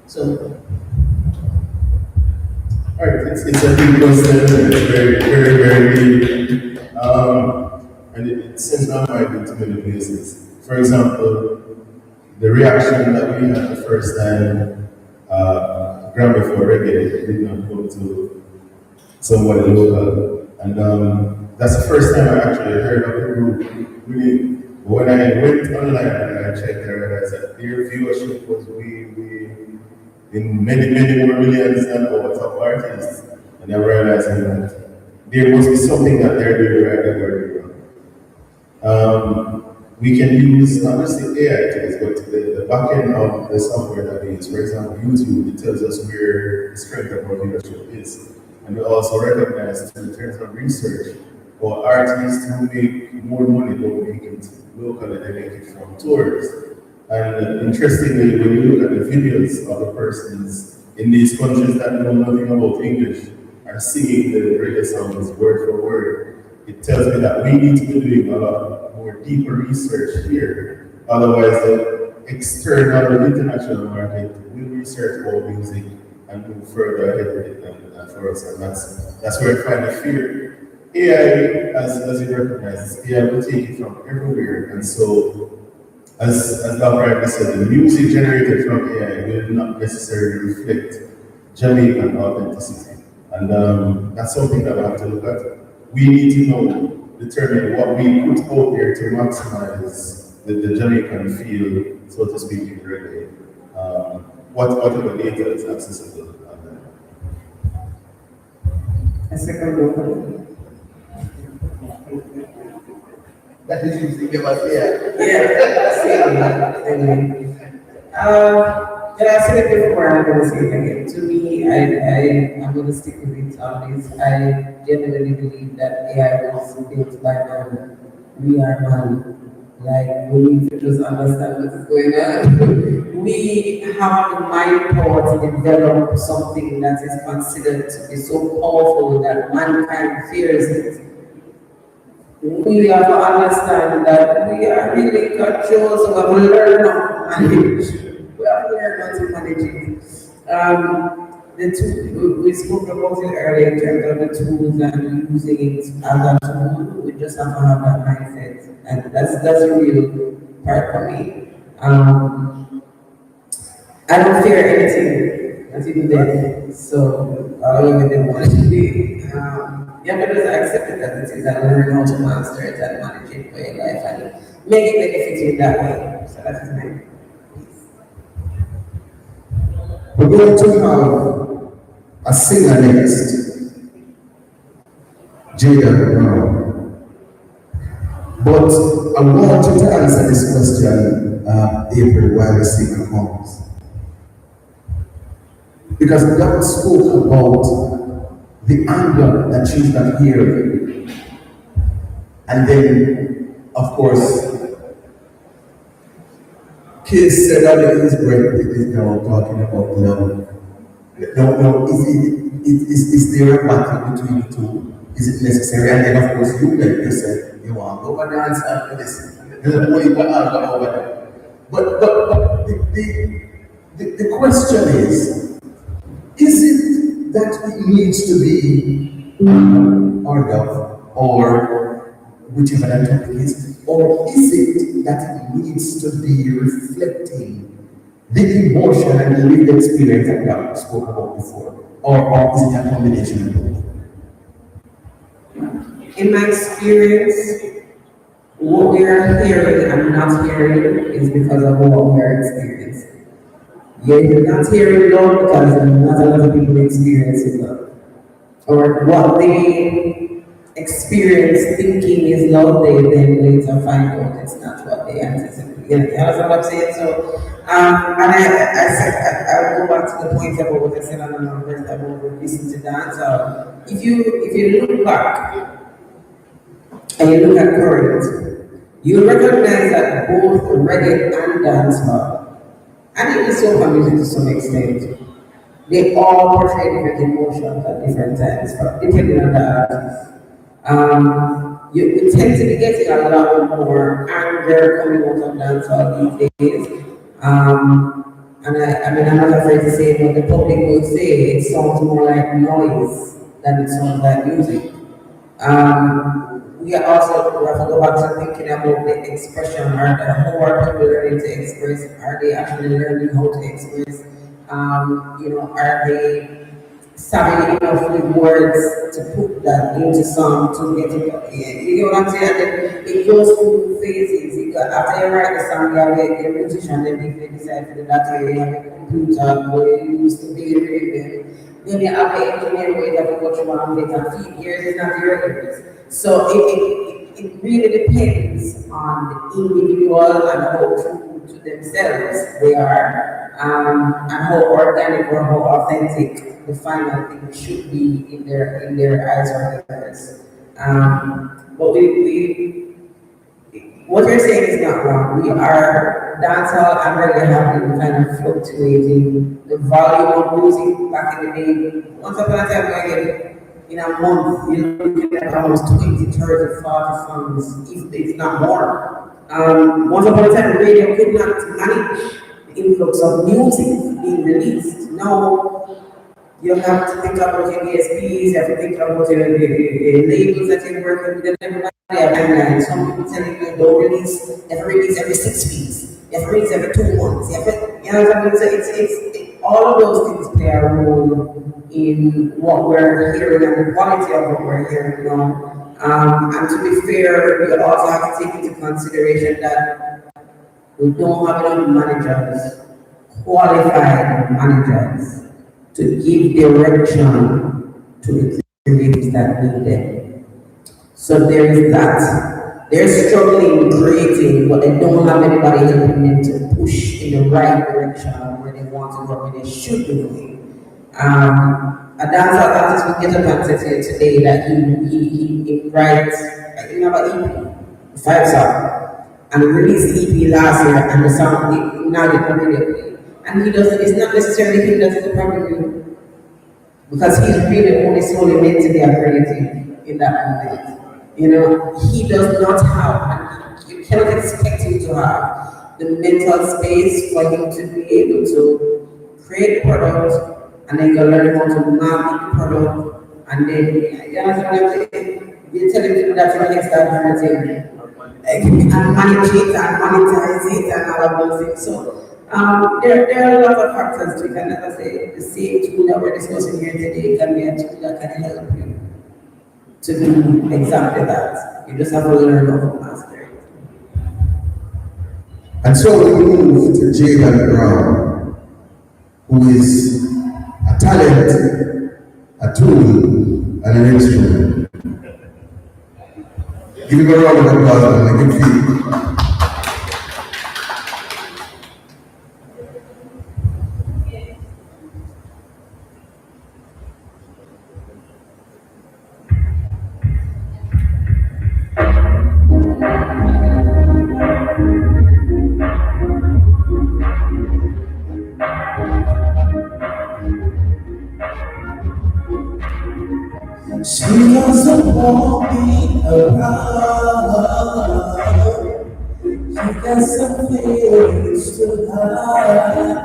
So All right, it's a big question. It's very, very, very deep. And it sends my mind into many places. For example, the reaction that we had the first time Grammy for Reggae did not go to somebody local. And that's the first time I actually heard of the group. Really, when I went online and I checked, I realized that their viewership was in many, many more millions than our top artists. And I'm realizing that there must be something that they're doing right that we're doing wrong. We can use not just the AI tools, but the back end of the software that we use. For example, YouTube, it tells us where the strength of our viewership is. And we also recognize in terms of research, for artists who make more money don't make it locally, they make it from tours. And interestingly, when you look at the videos of the persons in these countries that know nothing about English are singing the reggae songs word for word, it tells me that we need to be doing a lot more deeper research here. Otherwise, the external or international market will research our music and move further ahead with it than for us. And that's where I find the fear. AI, as you recognize, AI will take it from everywhere. And so as Dr. Rightly said, the music generated from AI will not necessarily reflect Jamaican authenticity. And that's something that we have to look at. We need to know, determine what we put out there to maximize the Jamaican feel, so to speak, in reggae. Whatever data is accessible. A second one. That is usually give us, yeah. Yeah, same. Yeah, I said it before, I'm going to say it again. To me, I'm going to stick with it on this. I genuinely believe that AI was built by man. We are man. Like, we need to just understand what is going on. We have the mind power to develop something that is considered to be so powerful that mankind fears it. We have to understand that we are really controls of our learn how to manage. We have to learn how to manage it. The two, we spoke about it earlier in terms of the tools and using it as a tool. We just have to have that mindset, and that's the real part for me. I don't fear anything, not even death. So I don't even want it to be. You have to just accept it as it is and learn how to master it and manage it for your life and make it benefit you that way. So that is my piece. We're going to have a singer next, Jada Brown. But I want you to answer this question, April, while the singer comes. Because God spoke about the anger that she's not hearing. And then, of course, Kids said under his breath, it is now talking about love. No, is there a battle between the two? Is it necessary? And then, of course, you said, you want to go over there and start with this. There's only one answer over there. But the question is it that it needs to be or love, or whichever that topic is, or is it that it needs to be reflecting the emotion and the lived experience that we have spoke about before, or is it a combination of both? In my experience, what we are hearing and not hearing is because of what we are experiencing. You're not hearing love because not a lot of people experience love. Or what they experience thinking is love, they then later find out it's not what they anticipate. You understand what I'm saying? So, and I'll go back to the point about what I said on the numbers about listen to dance. If you look back and you look at current, you recognize that both reggae and dancehall, and even soca music to some extent, they all portray different emotions at different times, depending on the artist. You tend to be getting a lot more anger coming out of dancehall these days. And I mean, I'm not afraid to say what the public will say. It sounds more like noise than it sounds like music. We are also, we have to go back to thinking about the expression, or how are people learning to express? Are they actually learning how to express? Are they savvy enough with words to put that into song to get it? You know what I'm saying? And it goes through phases. After you write the song, you have a musician, then if they decide to do that, you have a computer where you used to be rhythm. Then you have the engineer where you have to go through and get and feed ears is not your ears. So it really depends on the individual and how true to themselves they are, and how organic or how authentic the final thing should be in their eyes or ears. But what you're saying is not wrong. We are dancehall and reggae have been kind of fluctuating. The volume of music back in the day, once upon a time, reggae in a month, you're looking at almost 20, 30, 40 songs, if not more. Once upon a time, the radio could not manage the influx of music being released. Now, you have to think about your DSPs, you have to think about your labels that you're working with, and everybody have timelines. Some people telling you don't release, you have to release every 6 weeks, you have to release every 2 months, you know what I mean? So all of those things play a role in what we're hearing and the quality of what we're hearing now. And to be fair, you also have to take into consideration that we don't have enough managers, qualified managers, to give direction to the creatives that need them. So there is that. They're struggling creating, but they don't have anybody helping them to push in the right direction where they want to go, where they should be going. A dancer artist will get up and say to you today that he writes, you know about EP, 5 songs, and he released the EP last year, and the song now they don't really play. And he doesn't, it's not necessarily him that's the problem, because he's really only solely meant to be a creative in that moment. You know, he does not have, and you cannot expect him to have the mental space for him to be able to create the product, and then you learn how to market the product, and then you tell him to do that for the next time, and manage it and monetize it and all of those things. So there are a lot of factors to it, and as I say, the same tool that we're discussing here today can be a tool that can help you to do exactly that. You just have to learn how to master it. And so we move to Jalen Brown, who is a talent, a tool, and an instrument. Give him a round of applause and make him feel. She doesn't want me around. She got some things to hide.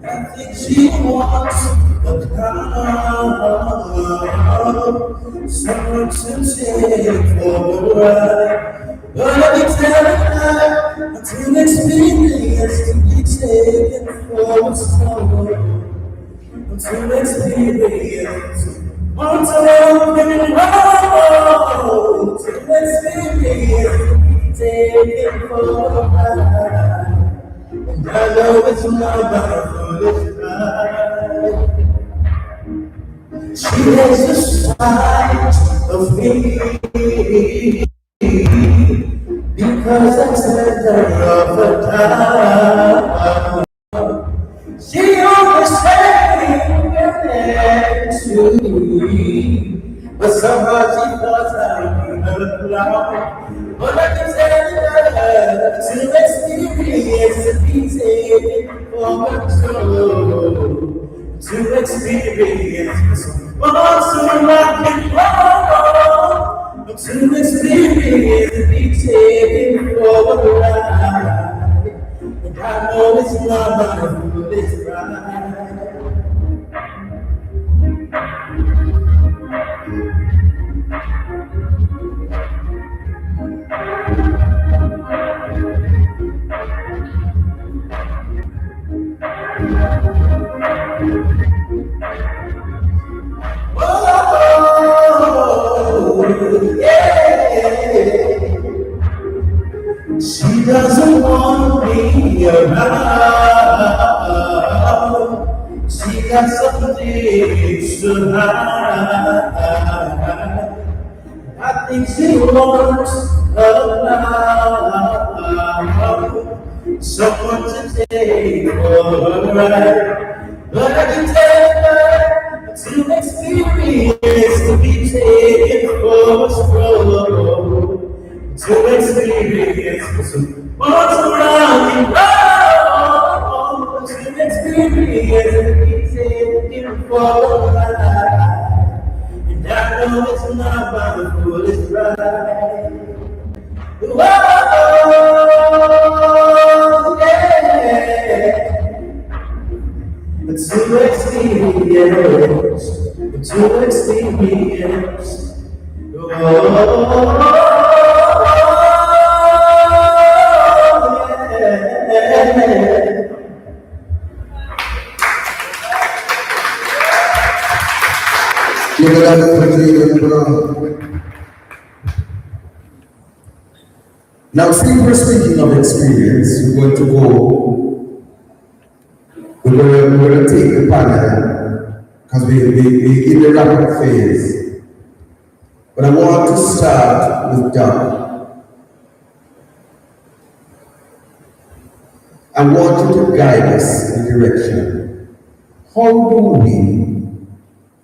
I think she wants a crown, someone to take for the ride. But I be telling her until experience to be taken for a soul. To experience, want to love and roll, to experience, taken for a ride. And I know it's not foolish pride. She has a side of me, because I said her of a time. She always said to me, but somehow she thought I would her love. But I can tell her to experience the beating for her soul, to experience to rock and roll, to experience the beating for the ride. And I know it's not about a foolish pride. Oh, yeah. She doesn't want me around. She got some things to hide. I think she wants someone to take for her ride. But I can tell her to experience to be taken for a stroll. To experience what's rock and roll. To experience to be taken for a ride. And I know it's not about the foolish ride. Whoa, yeah. To experience. Oh, yeah. Now, since we're speaking of experience, we're going to take the panel because we're in the wrap-up phase. But I want to start with Doug. I want you to guide us in direction. How do we,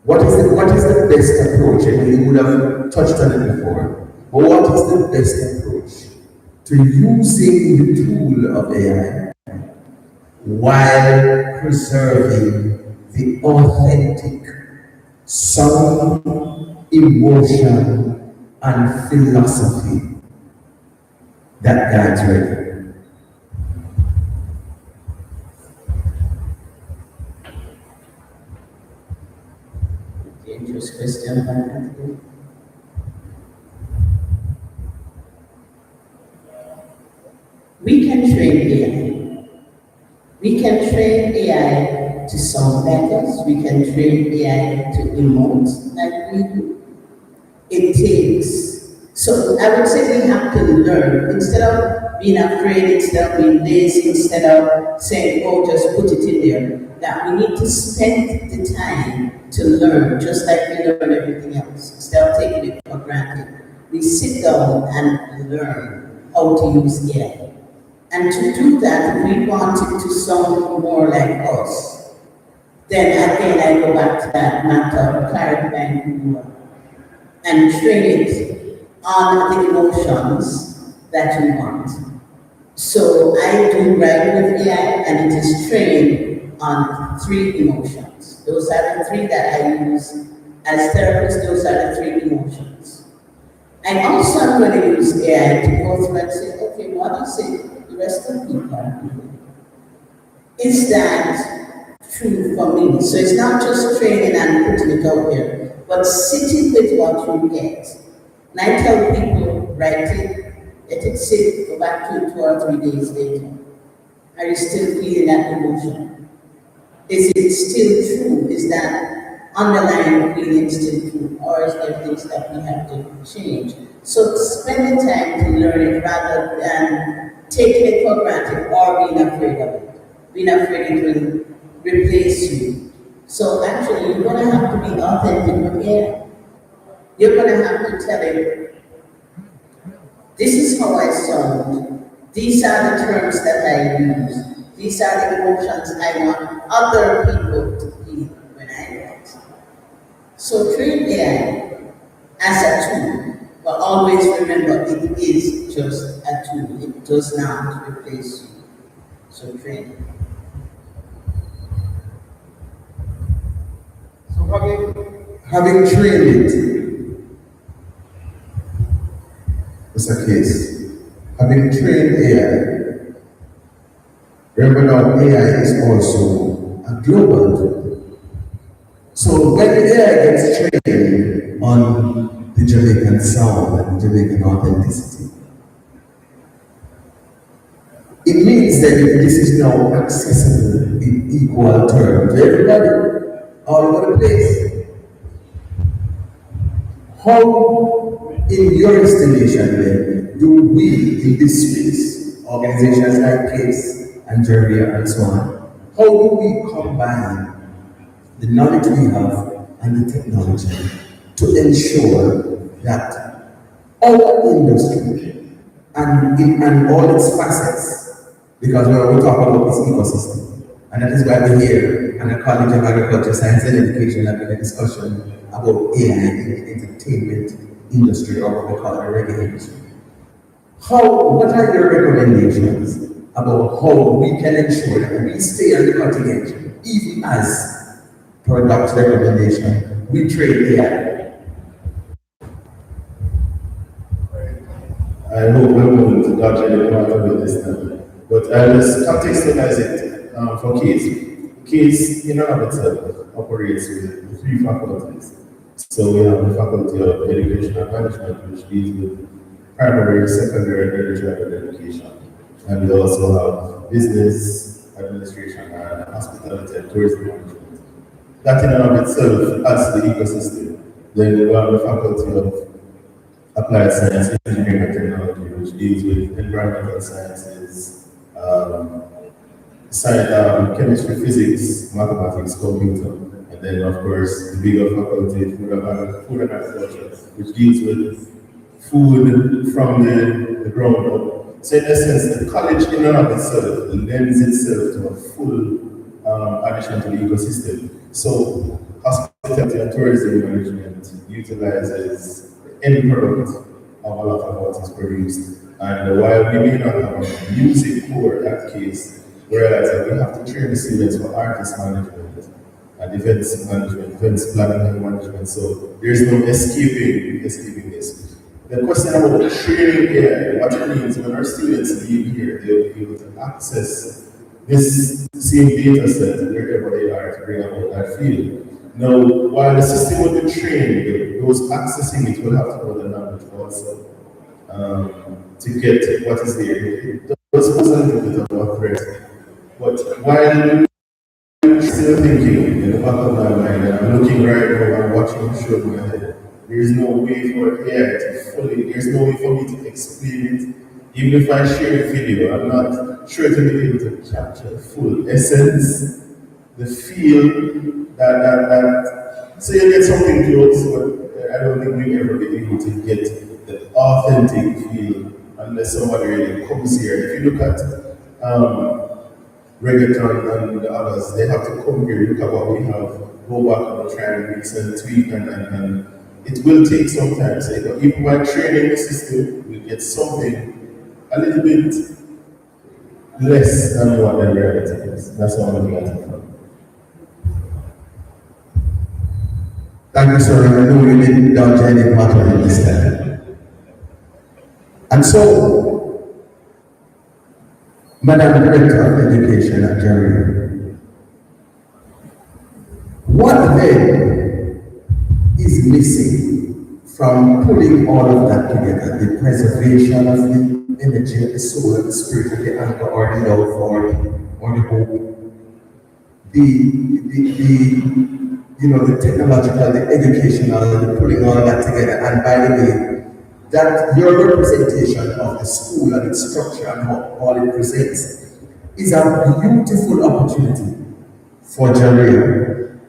what is the best approach? I mean, you would have touched on it before. But what is the best approach to using the tool of AI while preserving the authentic sound, emotion, and philosophy that guides Reggae? Dangerous question, apparently. We can train AI. We can train AI to sound letters. We can train AI to emote like we do. It takes. So I would say we have to learn. Instead of being afraid, instead of being lazy, instead of saying, oh, just put it in there, that we need to spend the time to learn, just like we learn everything else. Instead of taking it for granted, we sit down and learn how to use AI. And to do that, if we want it to sound more like us, then again I go back to that matter of clarifying who you are and train it on the emotions that you want. So I do write with AI and it is trained on 3 emotions. Those are the 3 that I use as therapists, those are the 3 emotions. And also I'm going to use AI to go through and say, okay, what is it the rest of people are doing? Is that true for me? So it's not just training and putting it out there, but sitting with what you get. And I tell people, write it, let it sit, go back to it 2 or 3 days later. Are you still feeling that emotion? Is it still true? Is that underlying feeling still true? Or is there things that we have to change? So spend the time to learn it rather than taking it for granted or being afraid of it. Being afraid it will replace you. So actually, you're going to have to be authentic with AI. You're going to have to tell it, this is how I sound. These are the terms that I use. These are the emotions I want other people to feel when I write. So train AI as a tool, but always remember it is just a tool. It does not replace you. So train it. So having trained it, Mr. Case, having trained AI, Remember now, AI is also a global tool. So when the AI gets trained on the Jamaican sound and the Jamaican authenticity, it means that this is now accessible in equal terms to everybody, all over the place. How, in your estimation, then, do we in this space, organizations like CASE and JARIA and so on, how do we combine the knowledge we have and the technology to ensure that our industry and all its facets, because we talk about this ecosystem, and that is why we're here at the College of Agriculture, Science and Education having a discussion about AI in the entertainment industry, or what we call the reggae industry. What are your recommendations about how we can ensure that we stay on the cutting edge, even as per Doc's recommendation, we train AI? I hope I'm going to dodge any part of it this time. But I'll just contextualize it for kids. Kids, in and of itself, operates with three faculties. So we have the Faculty of Education and Management, which deals with primary, secondary, and tertiary education. And we also have business, administration, and hospitality and tourism management. That in and of itself adds to the ecosystem. Then we have the Faculty of Applied Science, Engineering, and Technology, which deals with environmental sciences, chemistry, physics, mathematics, computer, and then, of course, the bigger faculty, food and agriculture, which deals with food from the ground up. So, in essence, the college in and of itself lends itself to a full addition to the ecosystem. So, hospitality and tourism management utilizes any product of a lot of what is produced. And while we may not have a music core at CASE, we realize that we have to train the students for artist management and events management, events planning and management. So there's no escaping this. The question about training AI, what it means when our students leave here, they'll be able to access this same data set wherever they are to bring about that field. Now, while the system will be trained, those accessing it will have to know the knowledge also to get what is there. It does pose a little bit of a threat. But while I'm still thinking in the back of my mind, and I'm looking right now and watching the show in my head, there is no way for AI to there's no way for me to explain it. Even if I share the video, I'm not sure to be able to capture the full essence, the feel, so you get something close, but I don't think we'll ever be able to get the authentic feel unless somebody really comes here. If you look at reggaeton and the others, they have to come here, look at what we have, go back and try and mix and tweak, and it will take some time. So even by training the system, we get something a little bit less than what the reality is. That's all I'm looking at it from. Thank you, sir. I know you didn't dodge any part of it this time. And so, Madam Director of Education at JARIA, what then is missing from pulling all of that together? The preservation of the energy of the soul and the spirit of the anchor, or the love, or the hope, the technological, the educational, the pulling all that together. And by the way, that your representation of the school and its structure and how all it presents is a beautiful opportunity for JARIA.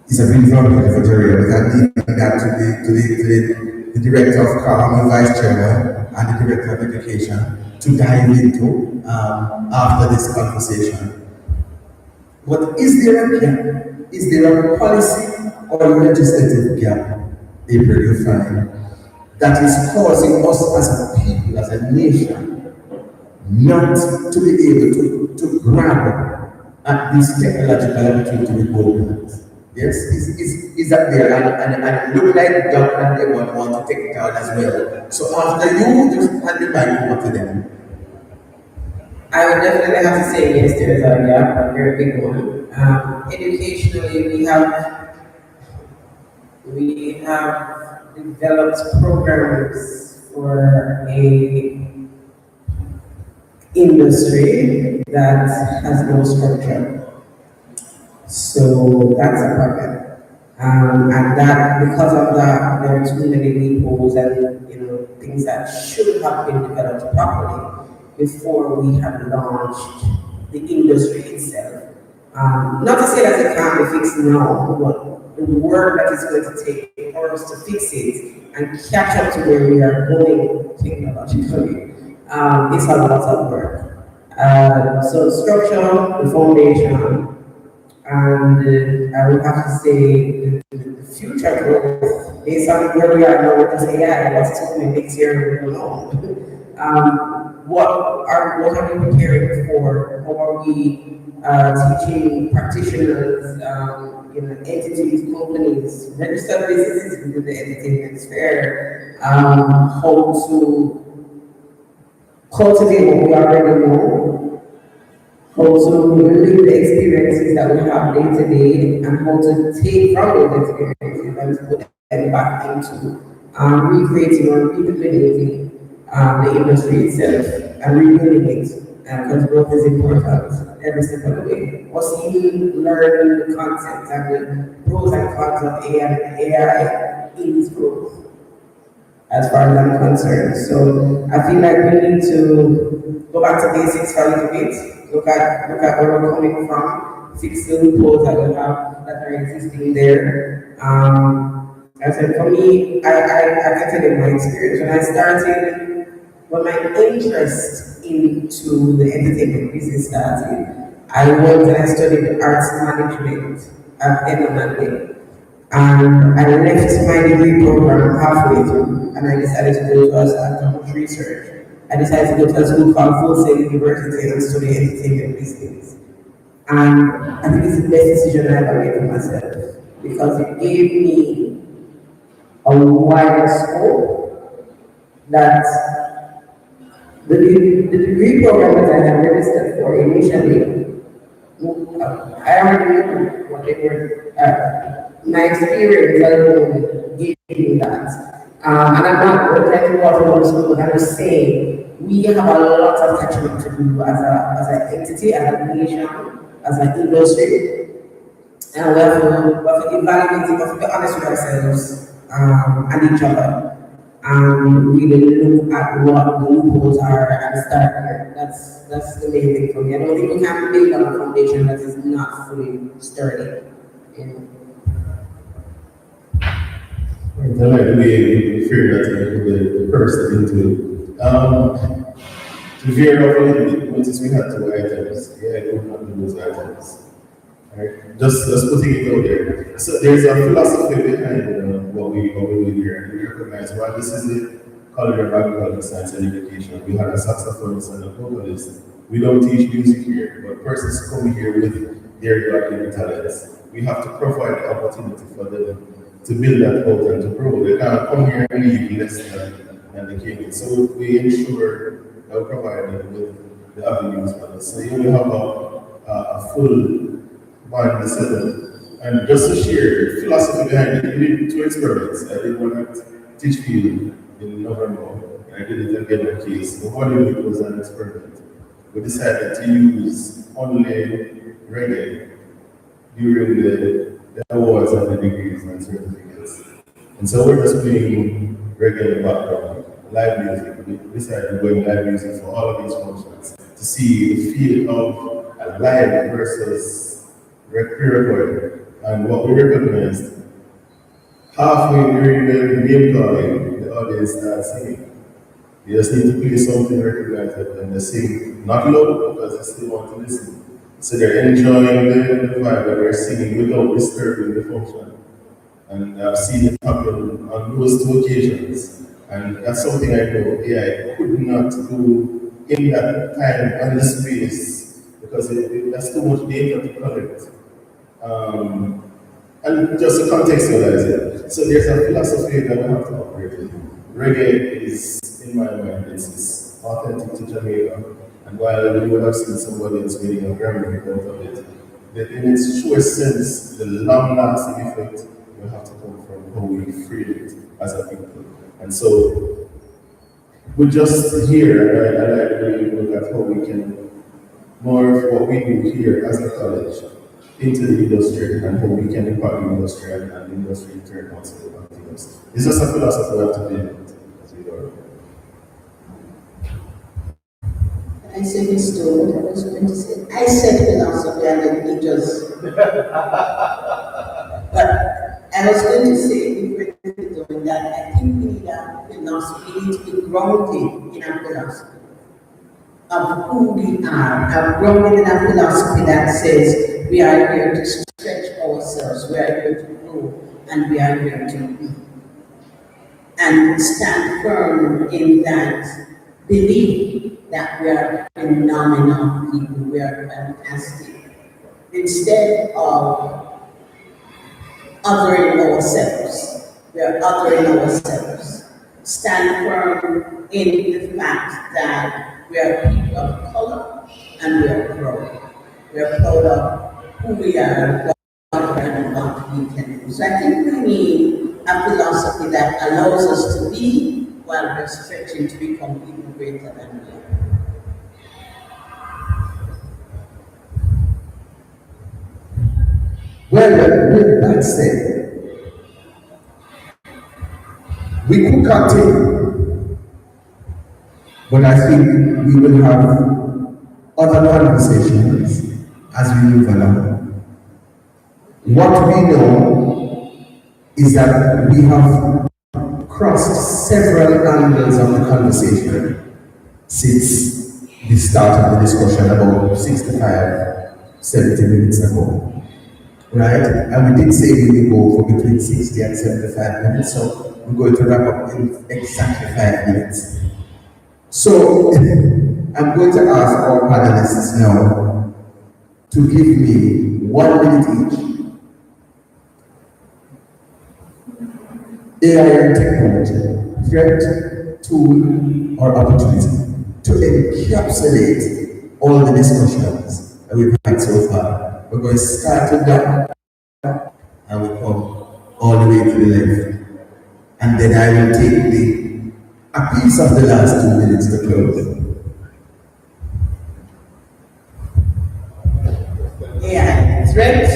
It's a really opportunity for JARIA. We can leave that to the director of CARM, the vice chairman, and the director of education to dive into after this conversation. But is there a gap? Is there a policy or a legislative gap, April, you find, that is causing us as a people, as a nation, not to be able to grab at this technological opportunity we go? Yes, is that there? And it look like Doc and everyone want to take it out as well. So after you, just hand the mic over to them. I would definitely have to say yes, there's a gap, a very big one. Educationally, we have developed programs for a industry that has no structure. So that's a problem. And that because of that, there are too many loopholes and things that should have been developed properly before we have launched the industry itself. Not to say that it can't be fixed now, but the work that is going to take for us to fix it and catch up to where we are going technologically is a lot of work. So structure, the foundation, and I would have to say the future growth based on where we are now with this AI, what's coming next year, we don't know. What are we preparing for? How are we teaching practitioners, entities, companies, registered businesses within the entertainment sphere, how to cultivate what we already know, how to live the experiences that we have day to day, and how to take from those experiences and put them back into recreating or rejuvenating the industry itself and rebuilding it. Because growth is important every step of the way. What's even learning the concepts and the pros and cons of AI is growth, as far as I'm concerned. So I feel like we need to go back to basics for a little bit, look at where we're coming from, fix the loopholes that we have that are existing there. I said for me, I can tell you my experience. When my interest into the entertainment business started, I went and I studied arts management at NMLA. And I left my degree program halfway through, and I decided to go to academic research. I decided to go to a school called Full Sail University and study entertainment business. And I think it's the best decision I ever made for myself because it gave me a wider scope that the degree program that I had registered for initially, I already knew what they were. My experience alone gave me that. And I'm not reflecting what we want to do, but I'm just saying we have a lot of catching up to do as an entity, as a nation, as an industry. And we have to evaluate, we have to be honest with ourselves and each other. We look at what the loopholes are and start there. That's the main thing for me. I don't think we can build on a foundation that is not fully sturdy. I like the way you fear that the person into it. To veer off a little bit, notice we had two items. Yeah, I don't have those items. Right? Just putting it out there. So there's a philosophy behind what we do here. We recognize while this is the College of Agricultural Science and Education, we have a saxophonist and a vocalist. We don't teach music here, but persons come here with their God-given talents. We have to provide the opportunity for them to build that out and to grow. They can't come here and leave less than they came in. So we ensure that we provide them with the avenues for this. So you will have a full band set up. And just to share the philosophy behind it, we did two experiments. I did one at Teachfield in November, and I did it again at Case. The one unit was an experiment. We decided to use only reggae during the awards and the degrees and certificates. And so we're just playing reggae in the background, live music. We decided to go in live music for all of these functions to see the feel of a live versus pre-recording. And what we recognized, halfway during the name calling, the audience starts singing. You just need to play something recognizable and they sing, not loud because they still want to listen. So they're enjoying the vibe that they're singing without disturbing the function. And I've seen it happen on those two occasions. And that's something I know AI could not do in that time and the space because that's too much data to collect. And just to contextualize it, so there's a philosophy that we have to operate in. Reggae is, in my mind, it's authentic to Jamaica. And while you would have seen somebody else winning a Grammy out of it, in its truest sense, the long-lasting effect will have to come from how we frame it as a people. And so we just here, I like really look at how we can more of what we do here as a college into the industry and how we can impact the industry and the industry in turn also impacting us. It's just a philosophy we have to deal with as we go. I said this to what I was going to say. I said philosophy and then it just. But I was going to say, doing that, I think we need a philosophy, we need to be grounded in a philosophy of who we are, grounded in a philosophy that says we are here to stretch ourselves, we are here to grow, and we are here to be. And stand firm in that belief that we are phenomenal people, we are fantastic. Instead of othering ourselves, we are othering ourselves. Stand firm in the fact that we are people of color and we are proud. We are proud of who we are, what we are, and what we can do. So I think we need a philosophy that allows us to be while we're stretching to become even greater than we are. Well, with that said, we could continue, but I think we will have other conversations as we move along. What we know is that we have crossed several angles of the conversation since the start of the discussion about 65, 70 minutes ago. Right? And we did say we will go for between 60 and 75 minutes, so we're going to wrap up in exactly 5 minutes. So I'm going to ask our panelists now to give me 1 minute each. AI and technology, threat, tool, or opportunity to encapsulate all the discussions that we've had so far. We're going to start with that and we come all the way to the left. And then I will take a piece of the last 2 minutes to close. AI, threat,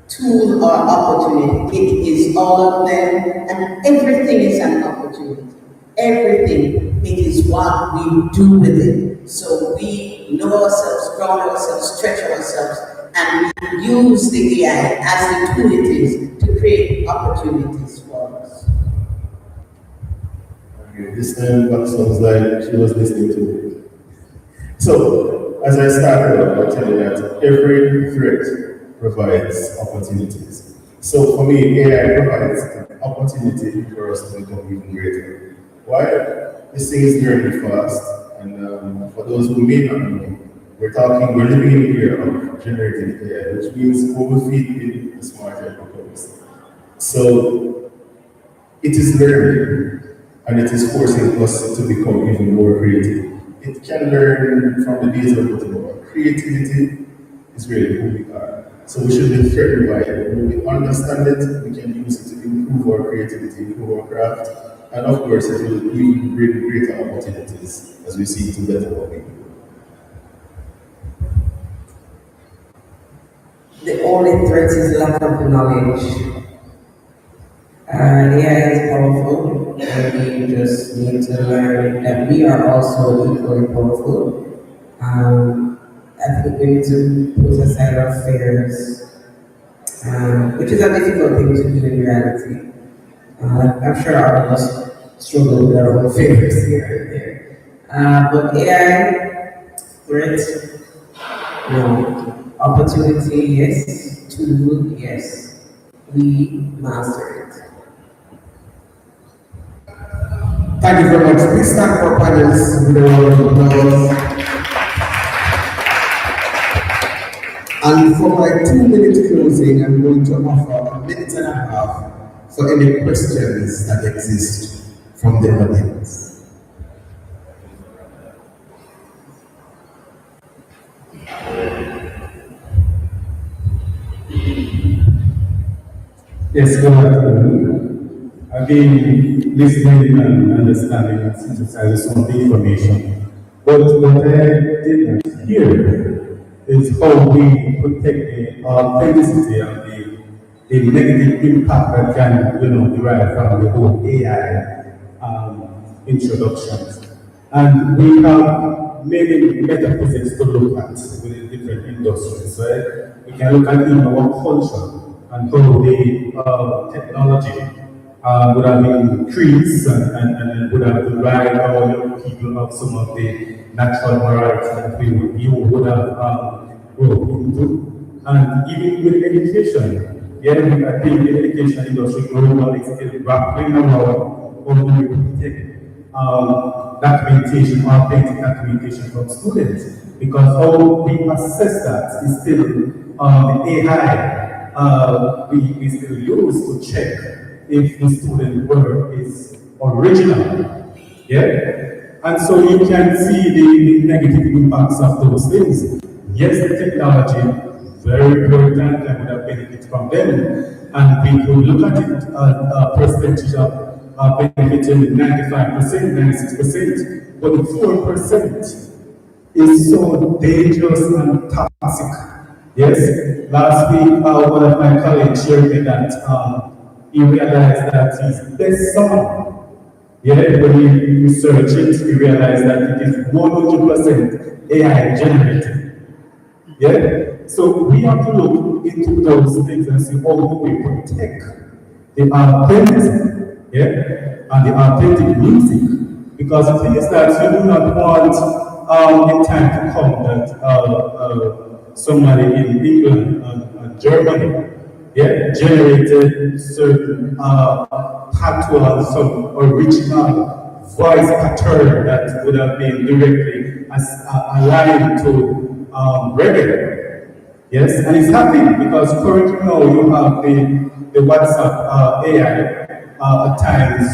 tool, or opportunity. It is all of them, and everything is an opportunity. Everything. It is what we do with it. So we know ourselves, ground ourselves, stretch ourselves, and we use the AI as the tool it is to create opportunities for us. Okay, this time that sounds like she was listening to me. So, as I started off, I'll tell you that every threat provides opportunities. So for me, AI provides an opportunity for us to become even greater. Why? This thing is learning fast, and for those who may not know, we're living in the era of generative AI, which means overfeeding the smarter it becomes. So it is learning, and it is forcing us to become even more creative. It can learn from the days of Gutenberg. Creativity is really who we are. So we should be threatened by it. When we understand it, we can use it to improve our creativity, improve our craft, and of course, it will even bring greater opportunities as we seek to better what we do. The only threat is lack of knowledge. AI is powerful, and we just need to learn that we are also equally powerful. I think we need to put aside our fears, which is a difficult thing to do in reality. I'm sure all of us struggle with our own fears here and there. But AI, threat, no. Opportunity, yes. Tool, yes. We master it. Thank you very much. Please stand for panelists with a round of applause. And for my 2 minute closing, I'm going to offer a minute and a half for any questions that exist from the audience. Yes, good afternoon. I've been listening and understanding and synthesizing some of the information. But what I did not hear is how we protect the authenticity and the negative impact that can, derive from the whole AI introductions. And we have many metaphysics to look at within different industries, right? We can look at even our culture and how the technology would have increased and would have derived our young people of some of the natural morality that you would have grown into. And even with education, yeah, I think the education industry globally is still grappling around how do we protect documentation, authentic documentation from students, because how we assess that is still the AI we still use to check if the student work is original. Yeah? And so you can see the negative impacts of those things. Yes, the technology, very important and would have benefit from them. And we could look at it as a percentage of benefiting 95%, 96%, but the 4% is so dangerous and toxic. Yes, last week one of my colleagues shared me that he realized that his best son, yeah, when he researched it, he realized that it is 100% AI generated. Yeah, so we have to look into those things and see how do we protect the authenticity, yeah, and the authentic music. Because the thing is that you do not want the time to come that somebody in England and Germany, yeah, generated certain patois, some original voice pattern that would have been directly aligned to reggae. Yes, and it's happening because currently now you have the WhatsApp AI at times,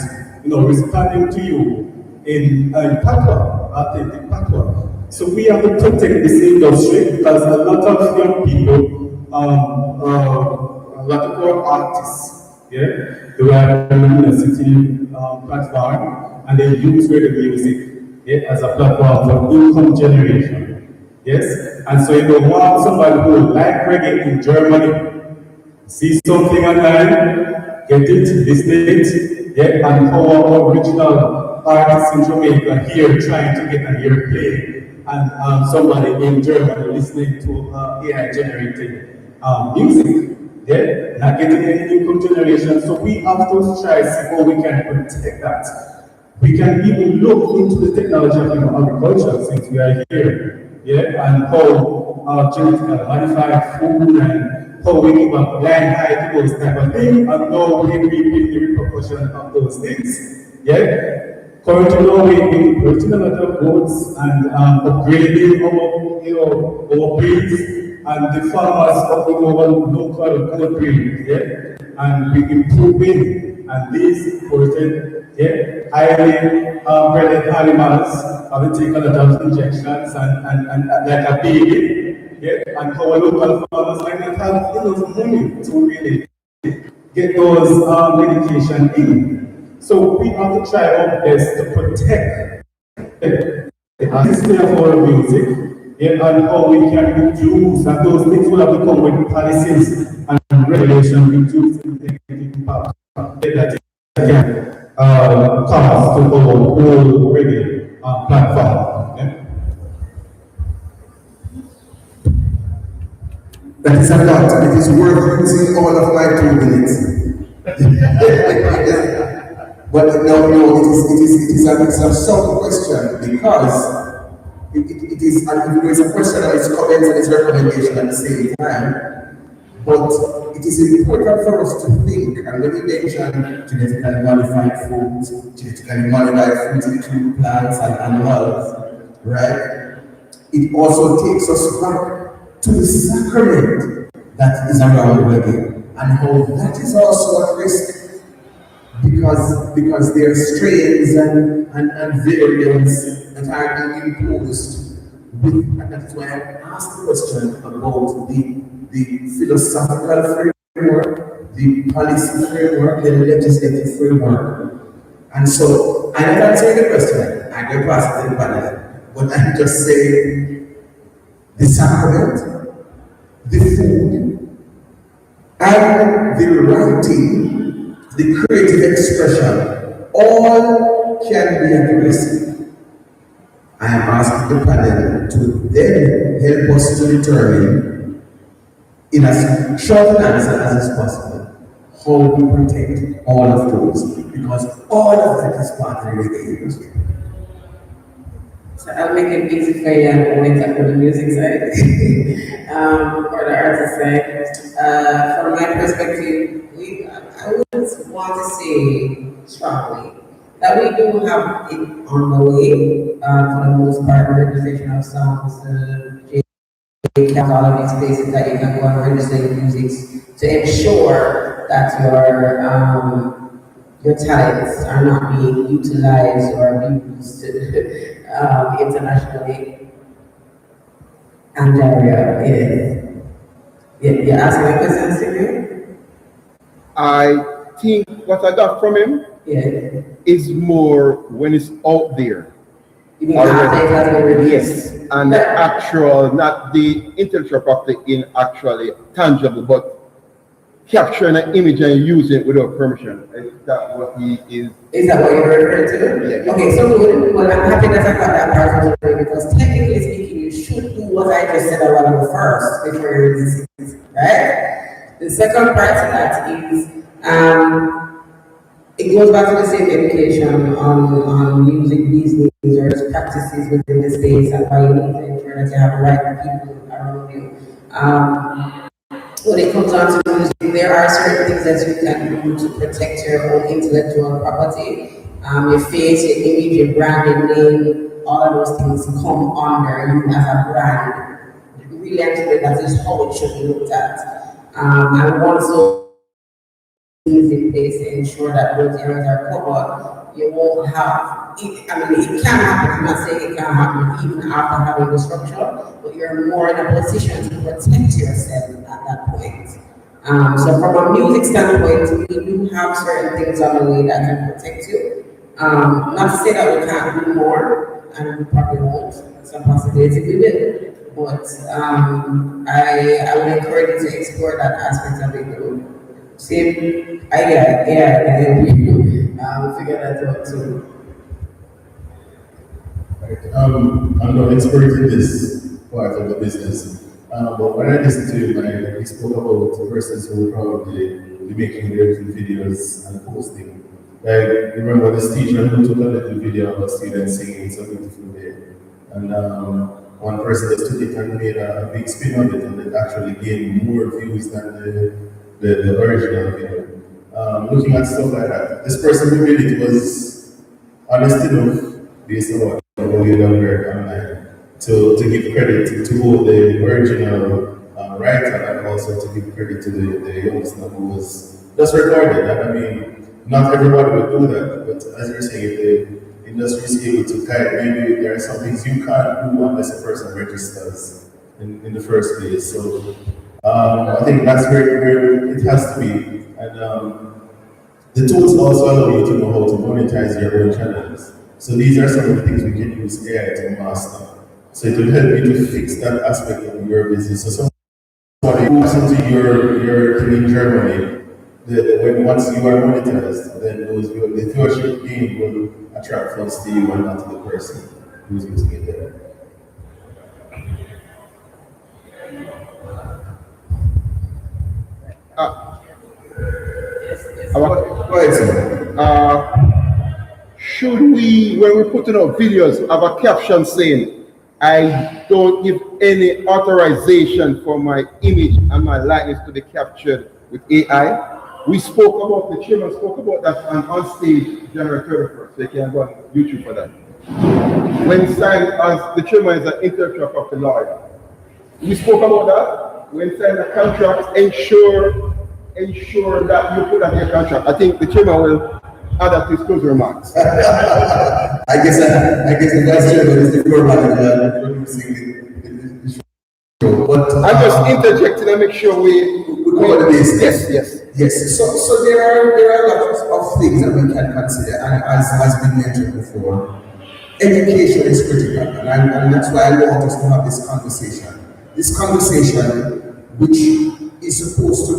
responding to you in patois, authentic patois. So we have to protect this industry because a lot of young people, a lot of our artists, yeah, they are in a university platform and they use reggae music, yeah, as a platform for income generation. Yes, and so you don't want somebody who like reggae in Germany, see something online, get it, listen it, yeah, and our original artists in Jamaica here trying to get an airplay, and somebody in Germany listening to AI generated music, yeah, not getting any income generation. So we have to try to see how we can protect that. We can even look into the technology of agriculture since we are here. Yeah, and how genetically modified food and how we give a blind eye to those type of things and how we reap the repercussion of those things. Yeah, currently now we've been putting a lot of goods and upgrading our breeds and the farmers of our local good breed. Yeah, and we improving and these imported, yeah, highly bred animals have to take a lot of injections and like a baby, yeah, and our local farmers might not have enough money to really get those medication in. So we have to try our best to protect the history of our music, yeah, and how we can reduce, and those things will have to come with policies and regulation reducing the negative impact that can cause to our whole reggae platform. Yeah? That is a lot. It is worth using all of my 2 minutes. But no, it's a sound question because it is, and it's a question that is comments and it's recommendation at the same time. But it is important for us to think, and when we mention genetically modified foods, genetically modified foods include plants and animals, right? It also takes us back to the sacrament that is around reggae and how that is also at risk because there are strains and variants that are being imposed with, and that's why I asked the question about the philosophical framework, the policy framework, the legislative framework. And so I'm not answering the question, I don't pass it in panel, but I'm just saying the sacrament, the food, and the writing, the creative expression, all can be addressed. I am asking the panel to then help us to determine, in as short an answer as is possible, how we protect all of those, because all of that is part of the reggae industry. So I'll make it easy for you and wait up on the music side, or the artist side. From my perspective, I would want to say strongly that we do have it on the way, for the most part, the registration of songs, all of these places that you can go and register your music to ensure that your talents are not being utilized or abused internationally. And you're asking a question, Sylvia? I think what I got from him Yeah. is more when it's out there. You mean after it has been released? Yes, and the actual, not the intellectual property in actually tangible, but capturing an image and using it without permission. Is that what he is? Is that what you're referring to? Yeah. Okay, so well, I'm happy that I got that part of the way, because technically speaking, you should do what I just said a while ago first before you release it, right? The second part to that is, it goes back to the same education on music business or its practices within the space, and why you need to ensure that you have the right people around you. When it comes down to music, there are certain things that you can do to protect your own intellectual property. Your face, your image, your brand, your name, all of those things come under you as a brand. Really, actually, that is how it should be looked at. And also, in place to ensure that those areas are covered, you won't have, it can happen, I'm not saying it can happen even after having the structure, but you're more in a position to protect yourself at that point. So from a music standpoint, we do have certain things on the way that can protect you. Not to say that we can't do more, and we probably won't, it's a possibility we will, but I would encourage you to explore that aspect of it too. Same idea, figure that out too. I'm not expert in this part of the business, but when I listened to him, he spoke about persons who will probably be making their videos and posting. Like, remember this teacher who took a little video of a student singing It's a Beautiful Day, and one person just took it and made a big spin on it, and it actually gained more views than the original video. Looking at stuff like that, this person who made it was honest enough, based on what we learned online, to give credit to both the original writer and also to give credit to the youngster who was just recorded. And I mean, not everybody would do that, but as you're saying, if the industry is able to guide, maybe there are some things you can't do unless a person registers in the first place. So I think that's where it has to be. And the tools also allow you to know how to monetize your own channels. So these are some of the things we can use AI to master. So it will help you to fix that aspect of your business. So somebody who comes into your thing in Germany, once you are monetized, then the viewership gain will attract funds to you and not to the person who's using it there. Go ahead, sir. Should we, when we put in our videos, have a caption saying, I don't give any authorization for my image and my likeness to be captured with AI? We spoke about, the chairman spoke about that on stage January 31st, so you can go on YouTube for that. When signed, as the chairman is an intellectual property lawyer, we spoke about that. When signed a contract, ensure that you put that in your contract. I think the chairman will add up his closing remarks. I guess the vice chairman is the floor manager producing the show. But I'm just interjecting and make sure we cover the base. Yes. Yes. So there are a lot of things that we can consider, and as has been mentioned before, education is critical, and that's why I want us to have this conversation. This conversation, which is supposed to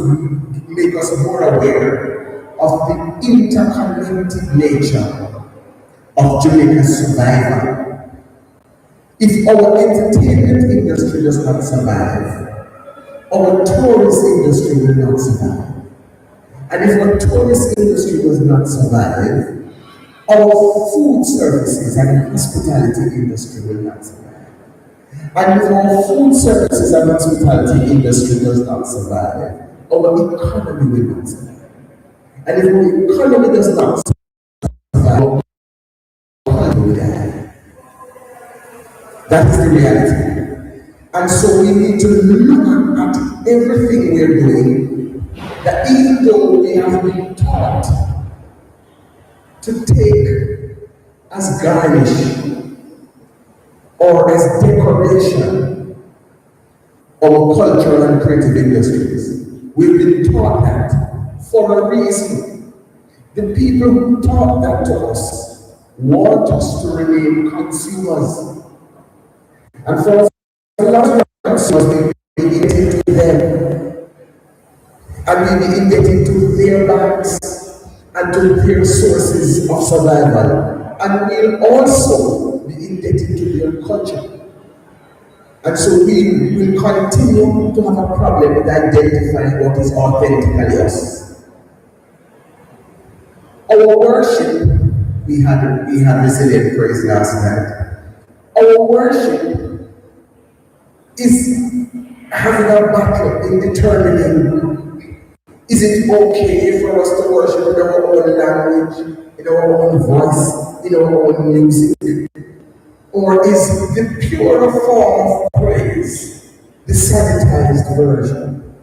make us more aware of the interconnected nature of Jamaica's survival. If our entertainment industry does not survive, our tourist industry will not survive. And if our tourist industry does not survive, our food services and hospitality industry will not survive. And if our food services and hospitality industry does not survive, our economy will not survive. And if our economy does not survive, our economy will die. That is the reality. And so we need to look at everything we're doing, that even though we have been taught to take as garnish or as decoration our cultural and creative industries. We've been taught that for a reason. The people who taught that to us want us to remain consumers. And for a lot of consumers, we be indebted to them. And we be indebted to their banks and to their sources of survival. And we'll also be indebted to their culture. And so we will continue to have a problem with identifying what is authentically us. Our worship, we had resilient praise last night. Our worship is having a battle in determining, is it okay for us to worship in our own language, in our own voice, in our own music? Or is the pure form of praise the sanitized version?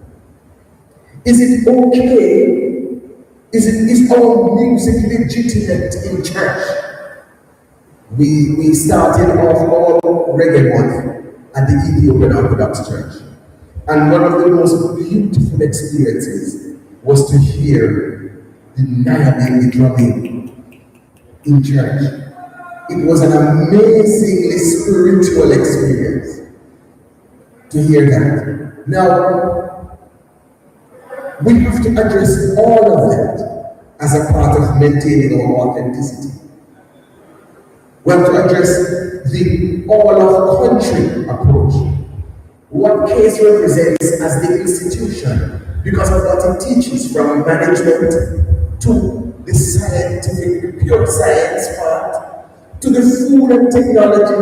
Is it okay? Is our music legitimate in church? We started off our reggae month at the Ethiopian Orthodox Church. And one of the most beautiful experiences was to hear the Nayabindi drumming in church. It was an amazingly spiritual experience to hear that. Now, we have to address all of that as a part of maintaining our authenticity. We have to address the all of country approach. What case represents as the institution because of what it teaches, from management to the scientific, pure science part, to the food and technology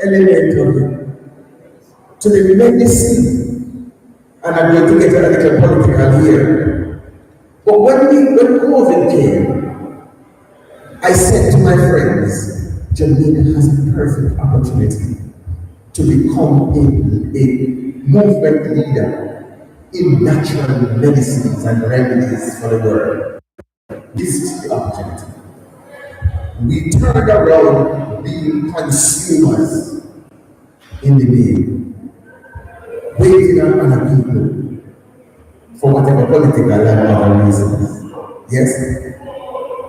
element of it, to the medicine. And I'm going to get a little political here. But when COVID came, I said to my friends, Jamaica has a perfect opportunity to become a movement leader in natural medicines and remedies for the world. This is the opportunity. We turned around being consumers in the name, waiting on other people for whatever political and other reasons. Yes?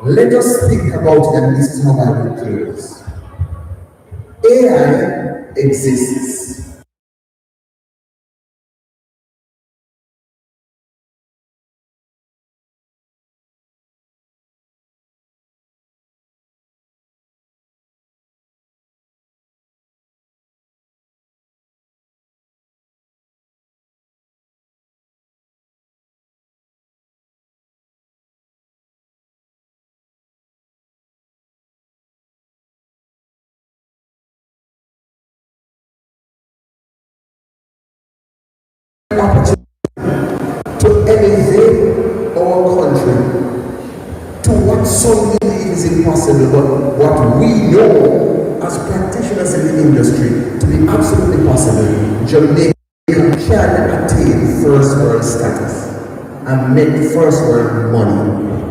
Let us think about it, and this is how I will close. AI exists. Opportunity to elevate our country to what some believe is impossible, but what we know as practitioners in the industry to be absolutely possible. Jamaica can attain first world status and make first world money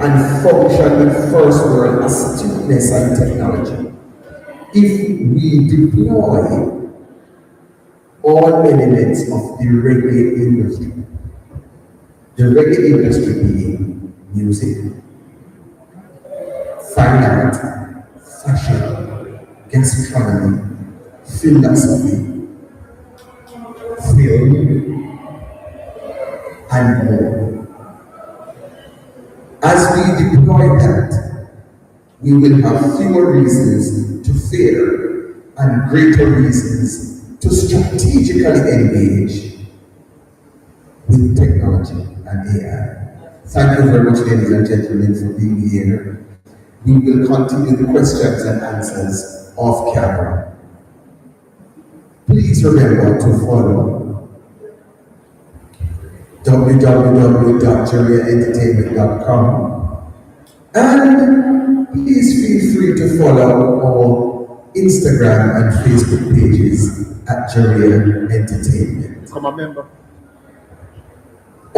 and function with first world astuteness and technology if we deploy all elements of the reggae industry. The reggae industry being music, fine art, fashion, gastronomy, philosophy, film, and more. As we deploy that, we will have fewer reasons to fear and greater reasons to strategically engage with technology and AI. Thank you very much, ladies and gentlemen, for being here. We will continue the questions and answers off camera. Please remember to follow www.jariaentertainment.com, and please feel free to follow our Instagram and Facebook pages at JARIA Entertainment. Become a member.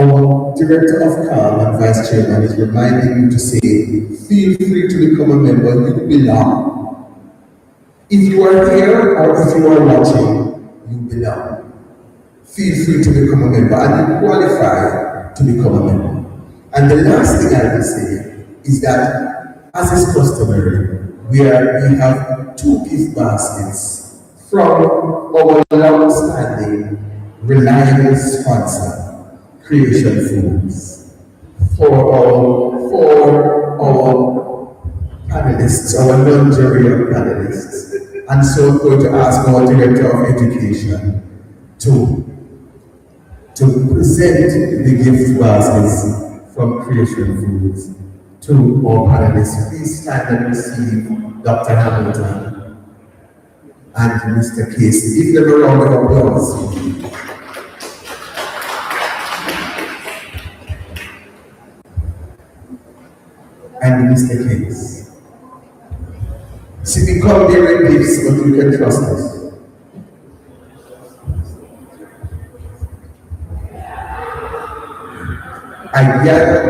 Our Director of CALM and Vice Chairman is reminding you to say, feel free to become a member, you belong. If you are here or if you are watching, you belong. Feel free to become a member and you qualify to become a member. And the last thing I will say is that, as is customary, we have two gift baskets from our long-standing, reliable sponsor, Creation Foods, for our panelists, our non-JARIA panelists. And so I'm going to ask our Director of Education to present the gift baskets from Creation Foods to our panelists. Please stand and receive Dr. Hamilton and Mr. Casey. Give them a round of applause. And Mr. Case. See, we come bearing gifts, but you can trust us. I gather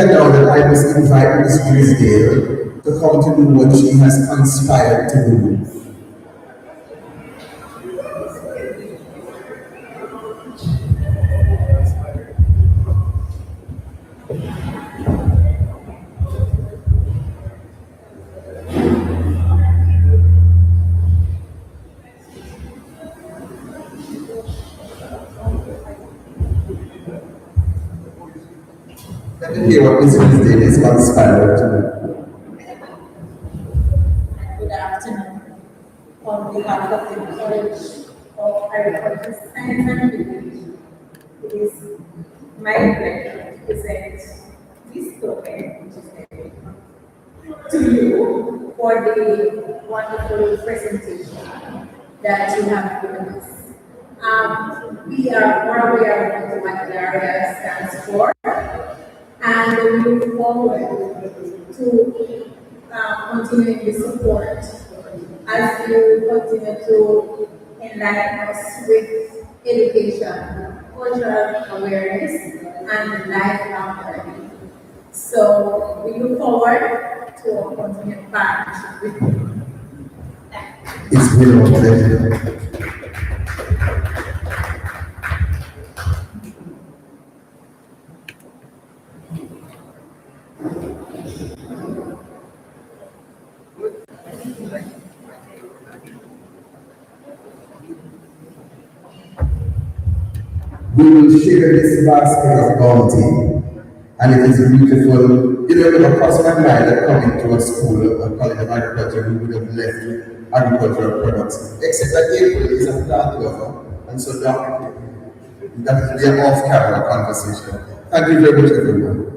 now that I must invite Miss Grisdale to come to do what she has conspired to do. Let me hear what Ms. Grisdale is conspired to do. Good afternoon. On behalf of the College of Agriculture, Science and Technology, it is my pleasure to present this token to you for the wonderful presentation that you have given us. We are more aware of what JARIA stands for, and we look forward to continuing the support as you continue to enlighten us with education, cultural awareness, and lifelong learning. So we look forward to a continued partnership with you. It's been a pleasure. We will share this basket of bounty, and it is beautiful. You know, it would have crossed my mind that coming to a school, a college of agriculture, we would have left agricultural products, except that April is a plant lover, and so that will be an off-camera conversation. Thank you very much, everyone.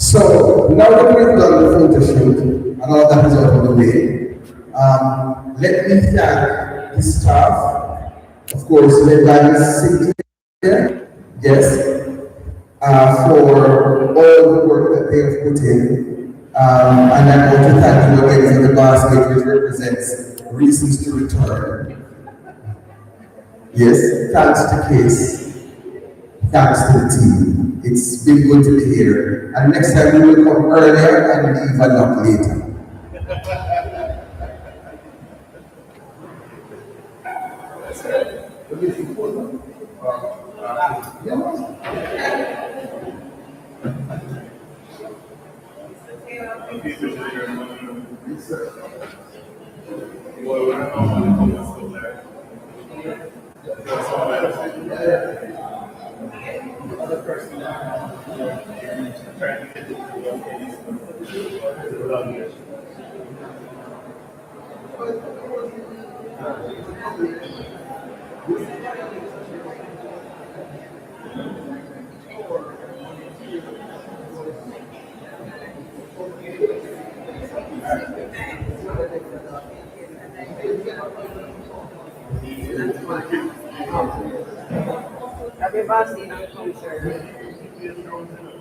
So now that we've done the photo shoot and all that is out of the way, let me thank the staff, of course, led by Ms. Sinclair, yes, for all the work that they have put in. And I want to thank you again for the basket, which represents reasons to return. Yes, thanks to Case, thanks to the team. It's been good to be here. And next time we will come earlier and leave a lot later. Everybody in the concert.